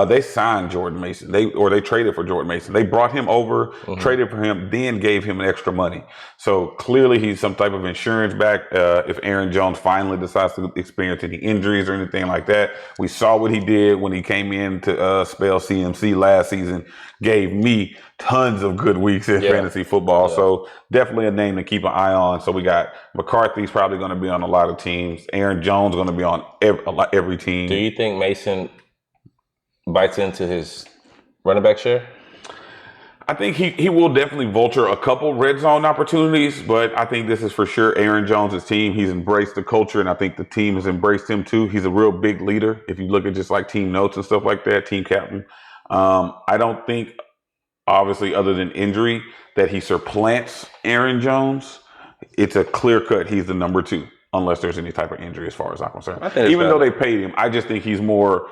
They signed Jordan Mason. They traded for Jordan Mason. They brought him over, traded for him, then gave him extra money. So clearly he's some type of insurance back if Aaron Jones finally decides to experience any injuries or anything like that. We saw what he did when he came in to spell CMC last season. Gave me tons of good weeks in fantasy football. So definitely a name to keep an eye on. So we got McCarthy's probably going to be on a lot of teams. Aaron Jones going to be on every team. Do you think Mason bites into his running back share? I think he will definitely vulture a couple red zone opportunities, but I think this is for sure Aaron Jones' team. He's embraced the culture, and I think the team has embraced him too. He's a real big leader. If you look at just like team notes and stuff like that, team captain. I don't think, obviously, other than injury, that he supplants Aaron Jones. It's a clear cut. He's the number 2, unless there's any type of injury as far as I'm concerned. Even though they paid him, I just think he's more...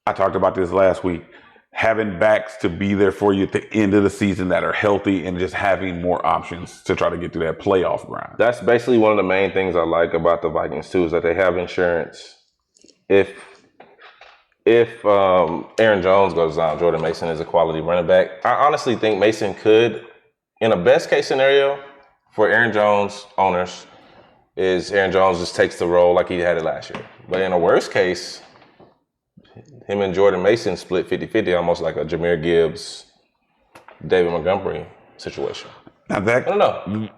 I talked about this last week, having backs to be there for you at the end of the season that are healthy and just having more options to try to get through that playoff grind. That's basically one of the main things I like about the Vikings too, is that they have insurance. If Aaron Jones goes down, Jordan Mason is a quality running back. I honestly think Mason could, in a best case scenario for Aaron Jones owners, is Aaron Jones just takes the role like he had it last year. But in a worst case, him and Jordan Mason split 50-50, almost like a Jahmyr Gibbs, David Montgomery situation. Now that, I don't know.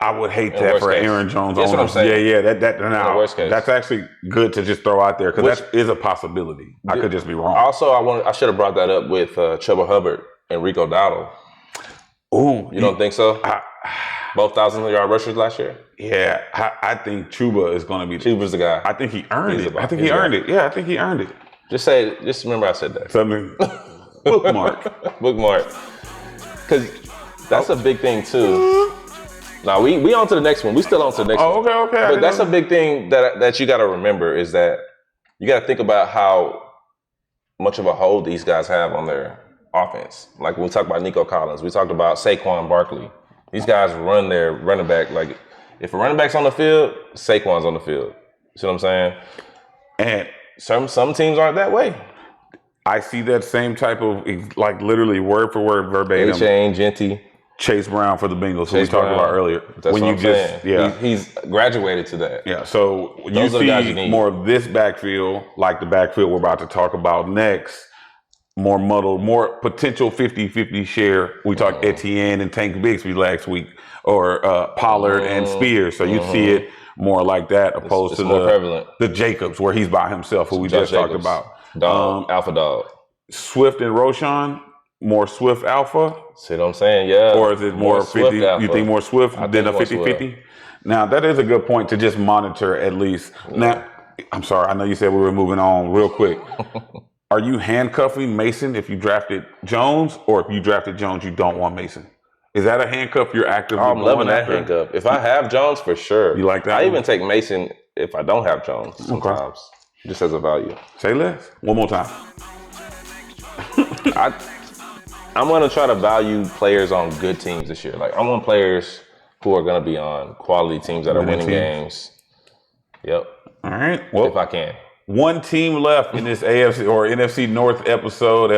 I would hate that for Aaron Jones. That's what I'm saying. Yeah. That now, worst case. That's actually good to just throw out there because that is a possibility. I could just be wrong. Also, I should have brought that up with Chuba Hubbard and Rico Dowdle. Ooh, you don't think so? Both 1,000-yard rushers last year? Yeah, I think Chuba is going to be. Chuba's the guy. I think he earned it. I think he earned it. Yeah, I think he earned it. Just remember I said that. Something. Bookmark. Bookmark. Because that's a big thing too. Now we on to the next one. We still on to the next one. Okay. But that's a big thing that you got to remember is that you got to think about how much of a hold these guys have on their offense. Like when we talk about Nico Collins, we talked about Saquon Barkley. These guys run their running back. Like if a running back's on the field, Saquon's on the field. See what I'm saying? And some teams aren't that way. I see that same type of, like literally word for word, verbatim. A-Chain, Genty. Chase Brown for the Bengals, who we talked about earlier. That's what I'm saying. He's graduated to that. Yeah, so you see more of this backfield, like the backfield we're about to talk about next, more muddled, more potential 50-50 share. We talked Etienne and Tank Bigsby last week, or Pollard and Spears. So you see it more like that, opposed to the Jacobs, where he's by himself, who we just talked about. Alpha dog. Swift and Roschon, more Swift alpha. See what I'm saying? Yeah. Or is it more 50? You think more Swift than a 50-50? Now, that is a good point to just monitor at least. Yeah. Now, I'm sorry. I know you said we were moving on real quick. Are you handcuffing Mason if you drafted Jones, or if you drafted Jones, you don't want Mason? Is that a handcuff you're actively I'm loving that handcuff. If I have Jones, for sure. You like that? I even take Mason if I don't have Jones sometimes, just as a value. Say less. One more time. I'm going to try to value players on good teams this year. Like, I want players who are going to be on quality teams that are winning games. Yep. All right. Well, if I can. One team left in this AFC or NFC North episode.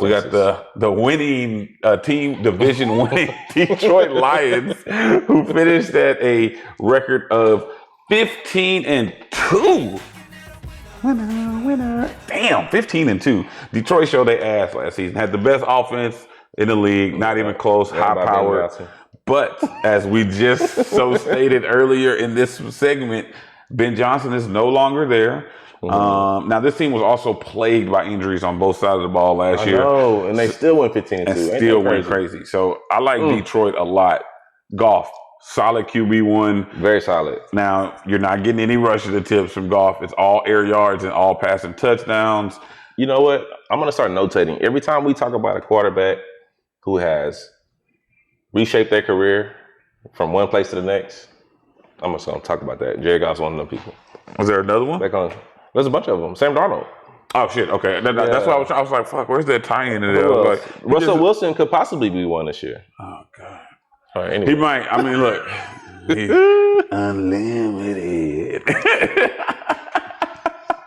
We got the winning team, division winning Detroit Lions, who finished at a record of 15-2. Winner. Damn, 15-2. Detroit showed their ass last season. Had the best offense in the league. Not even close. High powered. But as we just so stated earlier in this segment, Ben Johnson is no longer there. Now this team was also plagued by injuries on both sides of the ball last year. Oh, and they still went 15-2. And still went crazy. So I like Detroit a lot. Goff. Solid QB1. Very solid. Now, you're not getting any rushing attempts from Goff. It's all air yards and all passing touchdowns. You know what? I'm going to start notating. Every time we talk about a quarterback who has reshaped their career from one place to the next, I'm just going to talk about that. Jared Goff's one of them people. Was there another one? There's a bunch of them. Sam Darnold. Oh, shit. Okay. That's why I was like, fuck, where's that tie-in in there? Like, Russell Wilson could possibly be one this year. Oh, God. All right, anyway. He might. I mean, look. He's unlimited.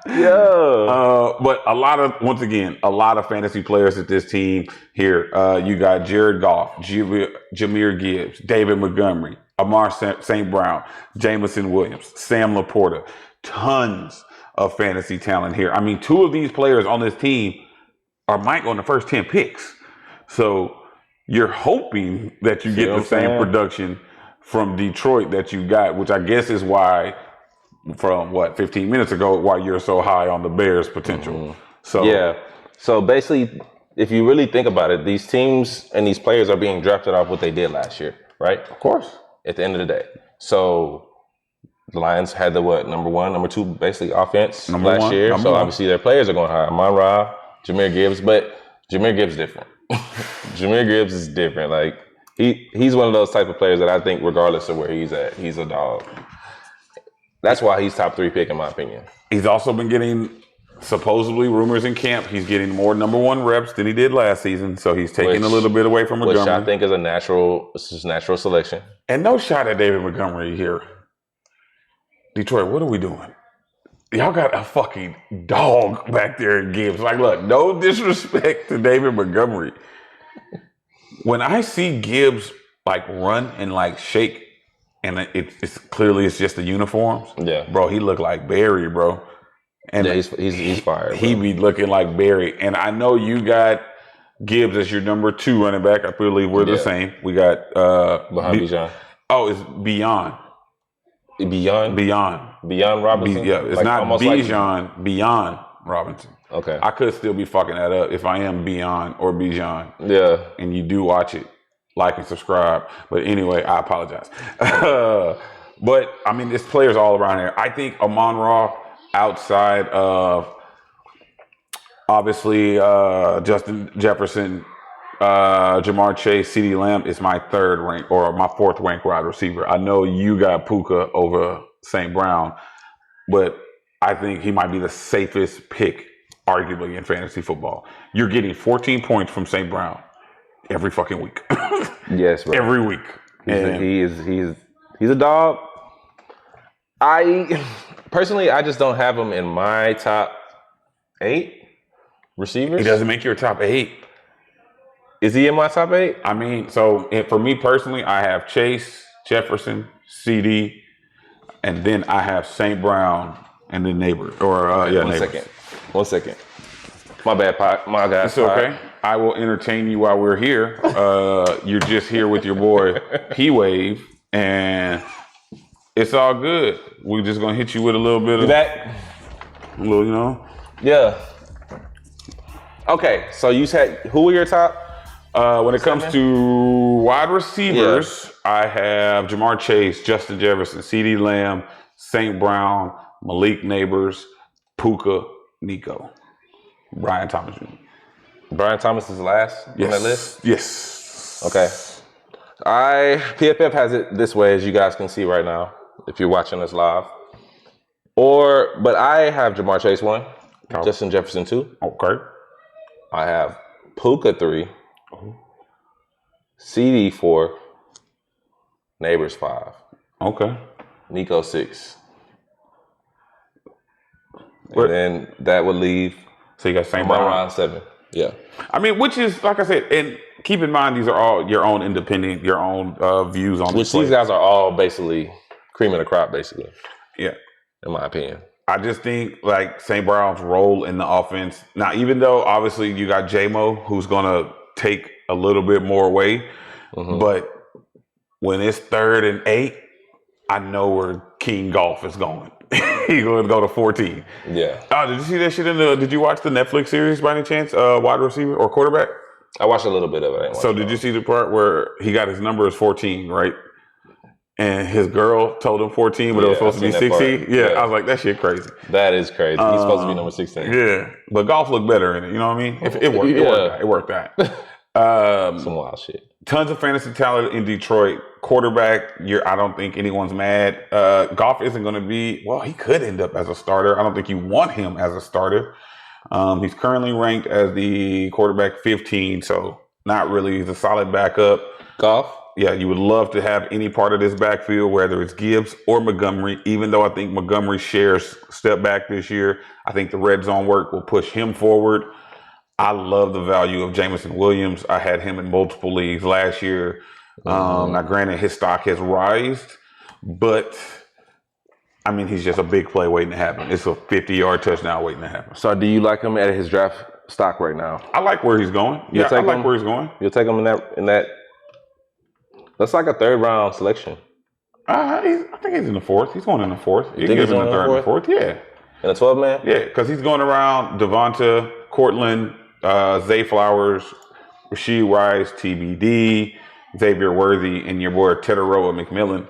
Yeah. But a lot of fantasy players at this team here. You got Jared Goff, Jahmyr Gibbs, David Montgomery, Amar St. Brown, Jameson Williams, Sam Laporta. Tons of fantasy talent here. I mean, two of these players on this team might go in the first 10 picks. So you're hoping that you get the same production from Detroit that you got, which I guess is why, from 15 minutes ago, why you're so high on the Bears' potential. So basically, if you really think about it, these teams and these players are being drafted off what they did last year, right? Of course. At the end of the day. So the Lions had the number one, number two, basically offense last year. So obviously their players are going high. Amon-Ra, Jahmyr Gibbs, but Jahmyr Gibbs is different. Jahmyr Gibbs is different. Like he's one of those type of players that I think regardless of where he's at, he's a dog. That's why he's top 3 pick in my opinion. He's also been getting, supposedly rumors in camp, he's getting more number 1 reps than he did last season. So he's taking a little bit away from Montgomery. Which I think is a natural selection. And no shot at David Montgomery here. Detroit, what are we doing? Y'all got a fucking dog back there in Gibbs. Like, look, no disrespect to David Montgomery. When I see Gibbs run and shake, and it's clearly just the uniforms. Yeah, bro, he looked like Barry, bro. And he's fired. He be looking like Barry. And I know you got Gibbs as your number 2 running back. I believe we're the same. We got behind Bijan. Oh, it's Beyond. Beyond Robinson? It's not Bijan, Beyond Robinson. Okay. I could still be fucking that up if I am Beyond or Bijan. Yeah. And you do watch it, like and subscribe. But anyway, I apologize. But, I mean, there's players all around here. I think Amon-Ra, outside of Obviously, Justin Jefferson, Jamar Chase, CeeDee Lamb is my third rank or my fourth ranked wide receiver. I know you got Puka over St. Brown, but I think he might be the safest pick, arguably, in fantasy football. You're getting 14 points from St. Brown every fucking week. Yes, bro. Every week. He's a dog. I personally, I just don't have him in my top 8 receivers. He doesn't make your top 8. Is he in my top 8? I mean, so for me personally, I have Chase, Jefferson, CD, and then I have St. Brown and then Neighbor. One second. My bad, Pot. My guy. It's okay. I will entertain you while we're here. You're just here with your boy P-Wave, and it's all good. We're just gonna hit you with a little bit of that. A little, you know. Yeah. Okay, so you said who were your top? When it comes to wide receivers, I have Jamar Chase, Justin Jefferson, CeeDee Lamb, St. Brown, Malik Neighbors, Puka, Nico, Brian Thomas Jr. Brian Thomas is last on that list? Yes. Okay. PFF has it this way, as you guys can see right now, if you're watching us live. But I have Jamar Chase 1, Justin Jefferson 2. Okay. I have Puka 3, CD 4, Neighbors 5. Okay. Nico 6. And then that would leave. So you got St. Brown around 7. Yeah. I mean, which is, like I said, and keep in mind, these are all your own independent, your own views on which these guys are all basically cream of the crop, basically. Yeah. In my opinion. I just think, like, St. Brown's role in the offense. Now, even though, obviously, you got J-Mo, who's going to take a little bit more away, but when it's 3rd and 8, I know where King Golf is going. He's going to go to 14. Yeah. Oh, did you see that shit did you watch the Netflix series by any chance? Wide receiver or quarterback? I watched a little bit of it. So did you see the part where he got his number as 14, right? And his girl told him 14, but it was supposed to be 16? Yeah, I was like, that shit crazy. That is crazy. He's supposed to be number 16. Yeah, but Golf looked better in it, you know what I mean? It worked. It worked out. Some wild shit. Tons of fantasy talent in Detroit. Quarterback, I don't think anyone's mad. Goff isn't going to be, well, he could end up as a starter. I don't think you want him as a starter. He's currently ranked as the quarterback 15, so not really. He's a solid backup. Goff? Yeah, you would love to have any part of this backfield, whether it's Gibbs or Montgomery, even though I think Montgomery shares step back this year. I think the red zone work will push him forward. I love the value of Jameson Williams. I had him in multiple leagues last year. Now, granted, his stock has rised, but I mean, he's just a big play waiting to happen. It's a 50-yard touchdown waiting to happen. So, do you like him at his draft stock right now? I like where he's going. I like where he's going. You'll take him in that. That's like a 3rd round selection. I think he's in the 4th. He's going in the 4th. You think give he's him the 3rd and 4th. Yeah. In a 12-man? Yeah, because he's going around Devonta, Cortland, Zay Flowers, Rasheed Rice, TBD, Xavier Worthy, and your boy Teteroa McMillan.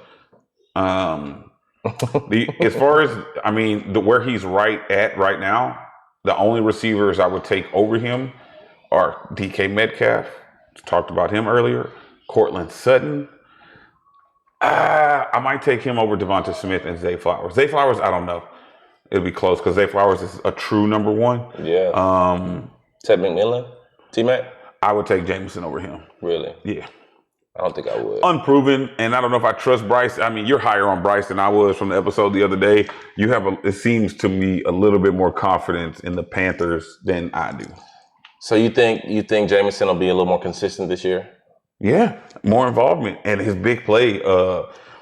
As far as, I mean, where he's right now, the only receivers I would take over him are DK Metcalf. Talked about him earlier. Cortland Sutton. I might take him over Devonta Smith and Zay Flowers. Zay Flowers, I don't know. It'll be close because Zay Flowers is a true number 1. Yeah. Ted McMillan? T-Mac? I would take Jameson over him. Really? Yeah. I don't think I would. Unproven, and I don't know if I trust Bryce. I mean, you're higher on Bryce than I was from the episode the other day. You have, it seems to me, a little bit more confidence in the Panthers than I do. So you think Jameson will be a little more consistent this year? Yeah, more involvement and his big play.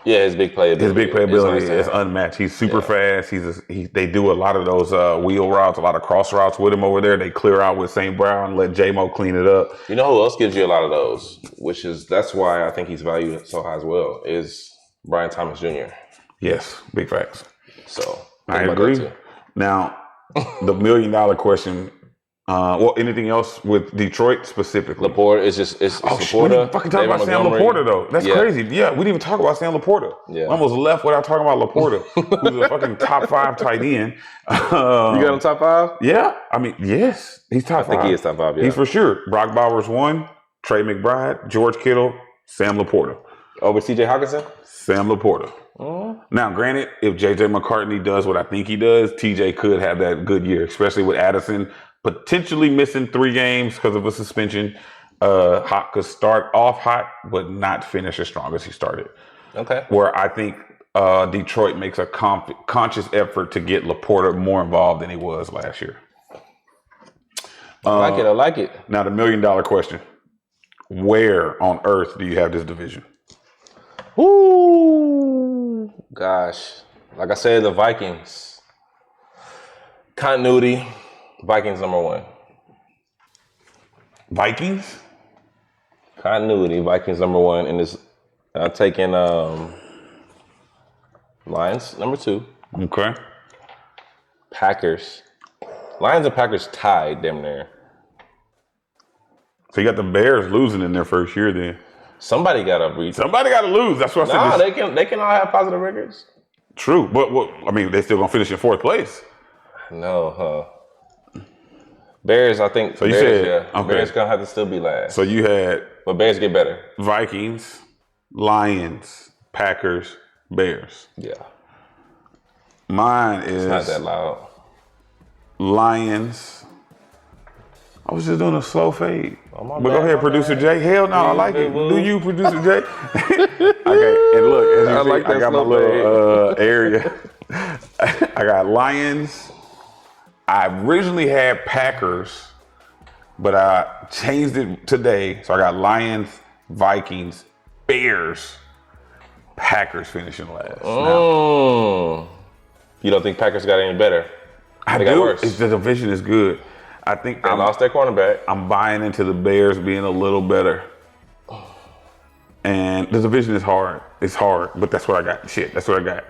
His big playability. His big playability is unmatched. He's super fast. They do a lot of those wheel routes, a lot of cross routes with him over there. They clear out with St. Brown, let J-Mo clean it up. You know who else gives you a lot of those? That's why I think he's valued so high as well, is Brian Thomas Jr. Yes, big facts. So I agree. Now, the $1 million question Well, anything else with Detroit specifically? Laporta is just it's We Laporta. didn't fucking talk David about Sam Montgomery. Laporta though. That's Yeah. crazy. Yeah, we didn't even talk about Sam Laporta. Yeah. We almost left without talking about Laporta, who's a fucking top 5 tight end. You got him top 5? Yeah, I mean, yes, he's top 5. I think he is top 5. Yeah, He's for sure. Brock Bowers 1, Trey McBride, George Kittle, Sam Laporta. Over T.J. Hawkinson. Sam Laporta. Now, granted, if J.J. McCartney does what I think he does, T.J. could have that good year, especially with Addison potentially missing 3 games because of a suspension. Hot could start off hot, but not finish as strong as he started. Okay. Where I think Detroit makes a conscious effort to get Laporta more involved than he was last year. I like it. Now, the $1 million question. Where on earth do you have this division? Ooh, gosh. Like I said, the Vikings. Continuity. Vikings number 1. Vikings? Continuity. Vikings number 1. And this, I'm taking Lions number 2. Okay. Packers. Lions and Packers tied damn near. So you got the Bears losing in their first year then. Somebody got to reach. Somebody got to lose. That's what I said. They can all have positive records. True. But I mean, they still going to finish in 4th place. No, Bears, I think. So you Bears, said, yeah. okay. Bears going to have to still be last. So you had But Bears get better. Vikings, Lions, Packers, Bears. Yeah. Mine is It's not that loud. Lions. I was just doing a slow fade. Oh, my But bad, go ahead, my Producer bad. Jay. Hell no, I like it. boo. Do you, Producer Jay? Okay, and look, as you I see, like I that got my slow little area. I got Lions. I originally had Packers, but I changed it today. So I got Lions, Vikings, Bears, Packers finishing last. Now, You don't think Packers got any better? I They got do. worse. The division is good. I think They lost their cornerback. I'm buying into the Bears being a little better. And the division is hard. It's hard, but that's what I got. Shit, that's what I got.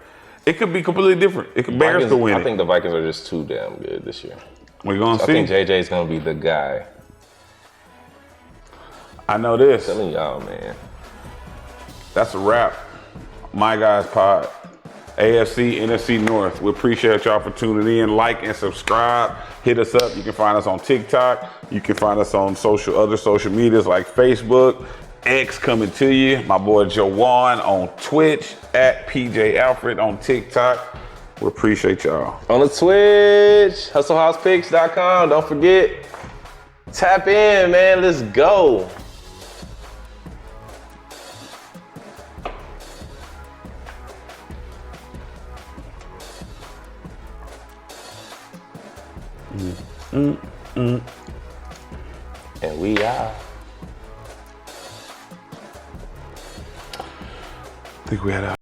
It could be completely different. Bears Vikings, could win I it. think the Vikings are just too damn good this year. We're going to I think see. JJ's going to be the guy. I know this. I'm telling y'all, man. That's a wrap. My Guys Pod. AFC, NFC North. We appreciate y'all for tuning in. Like and subscribe. Hit us up. You can find us on TikTok. You can find us on other social medias like Facebook. X coming to you. My boy Jawan on Twitch. At PJ Alfred on TikTok. We appreciate y'all. On the Twitch, hustlehousepicks.com. Don't forget, tap in, man. Let's go. And we are. I think we had a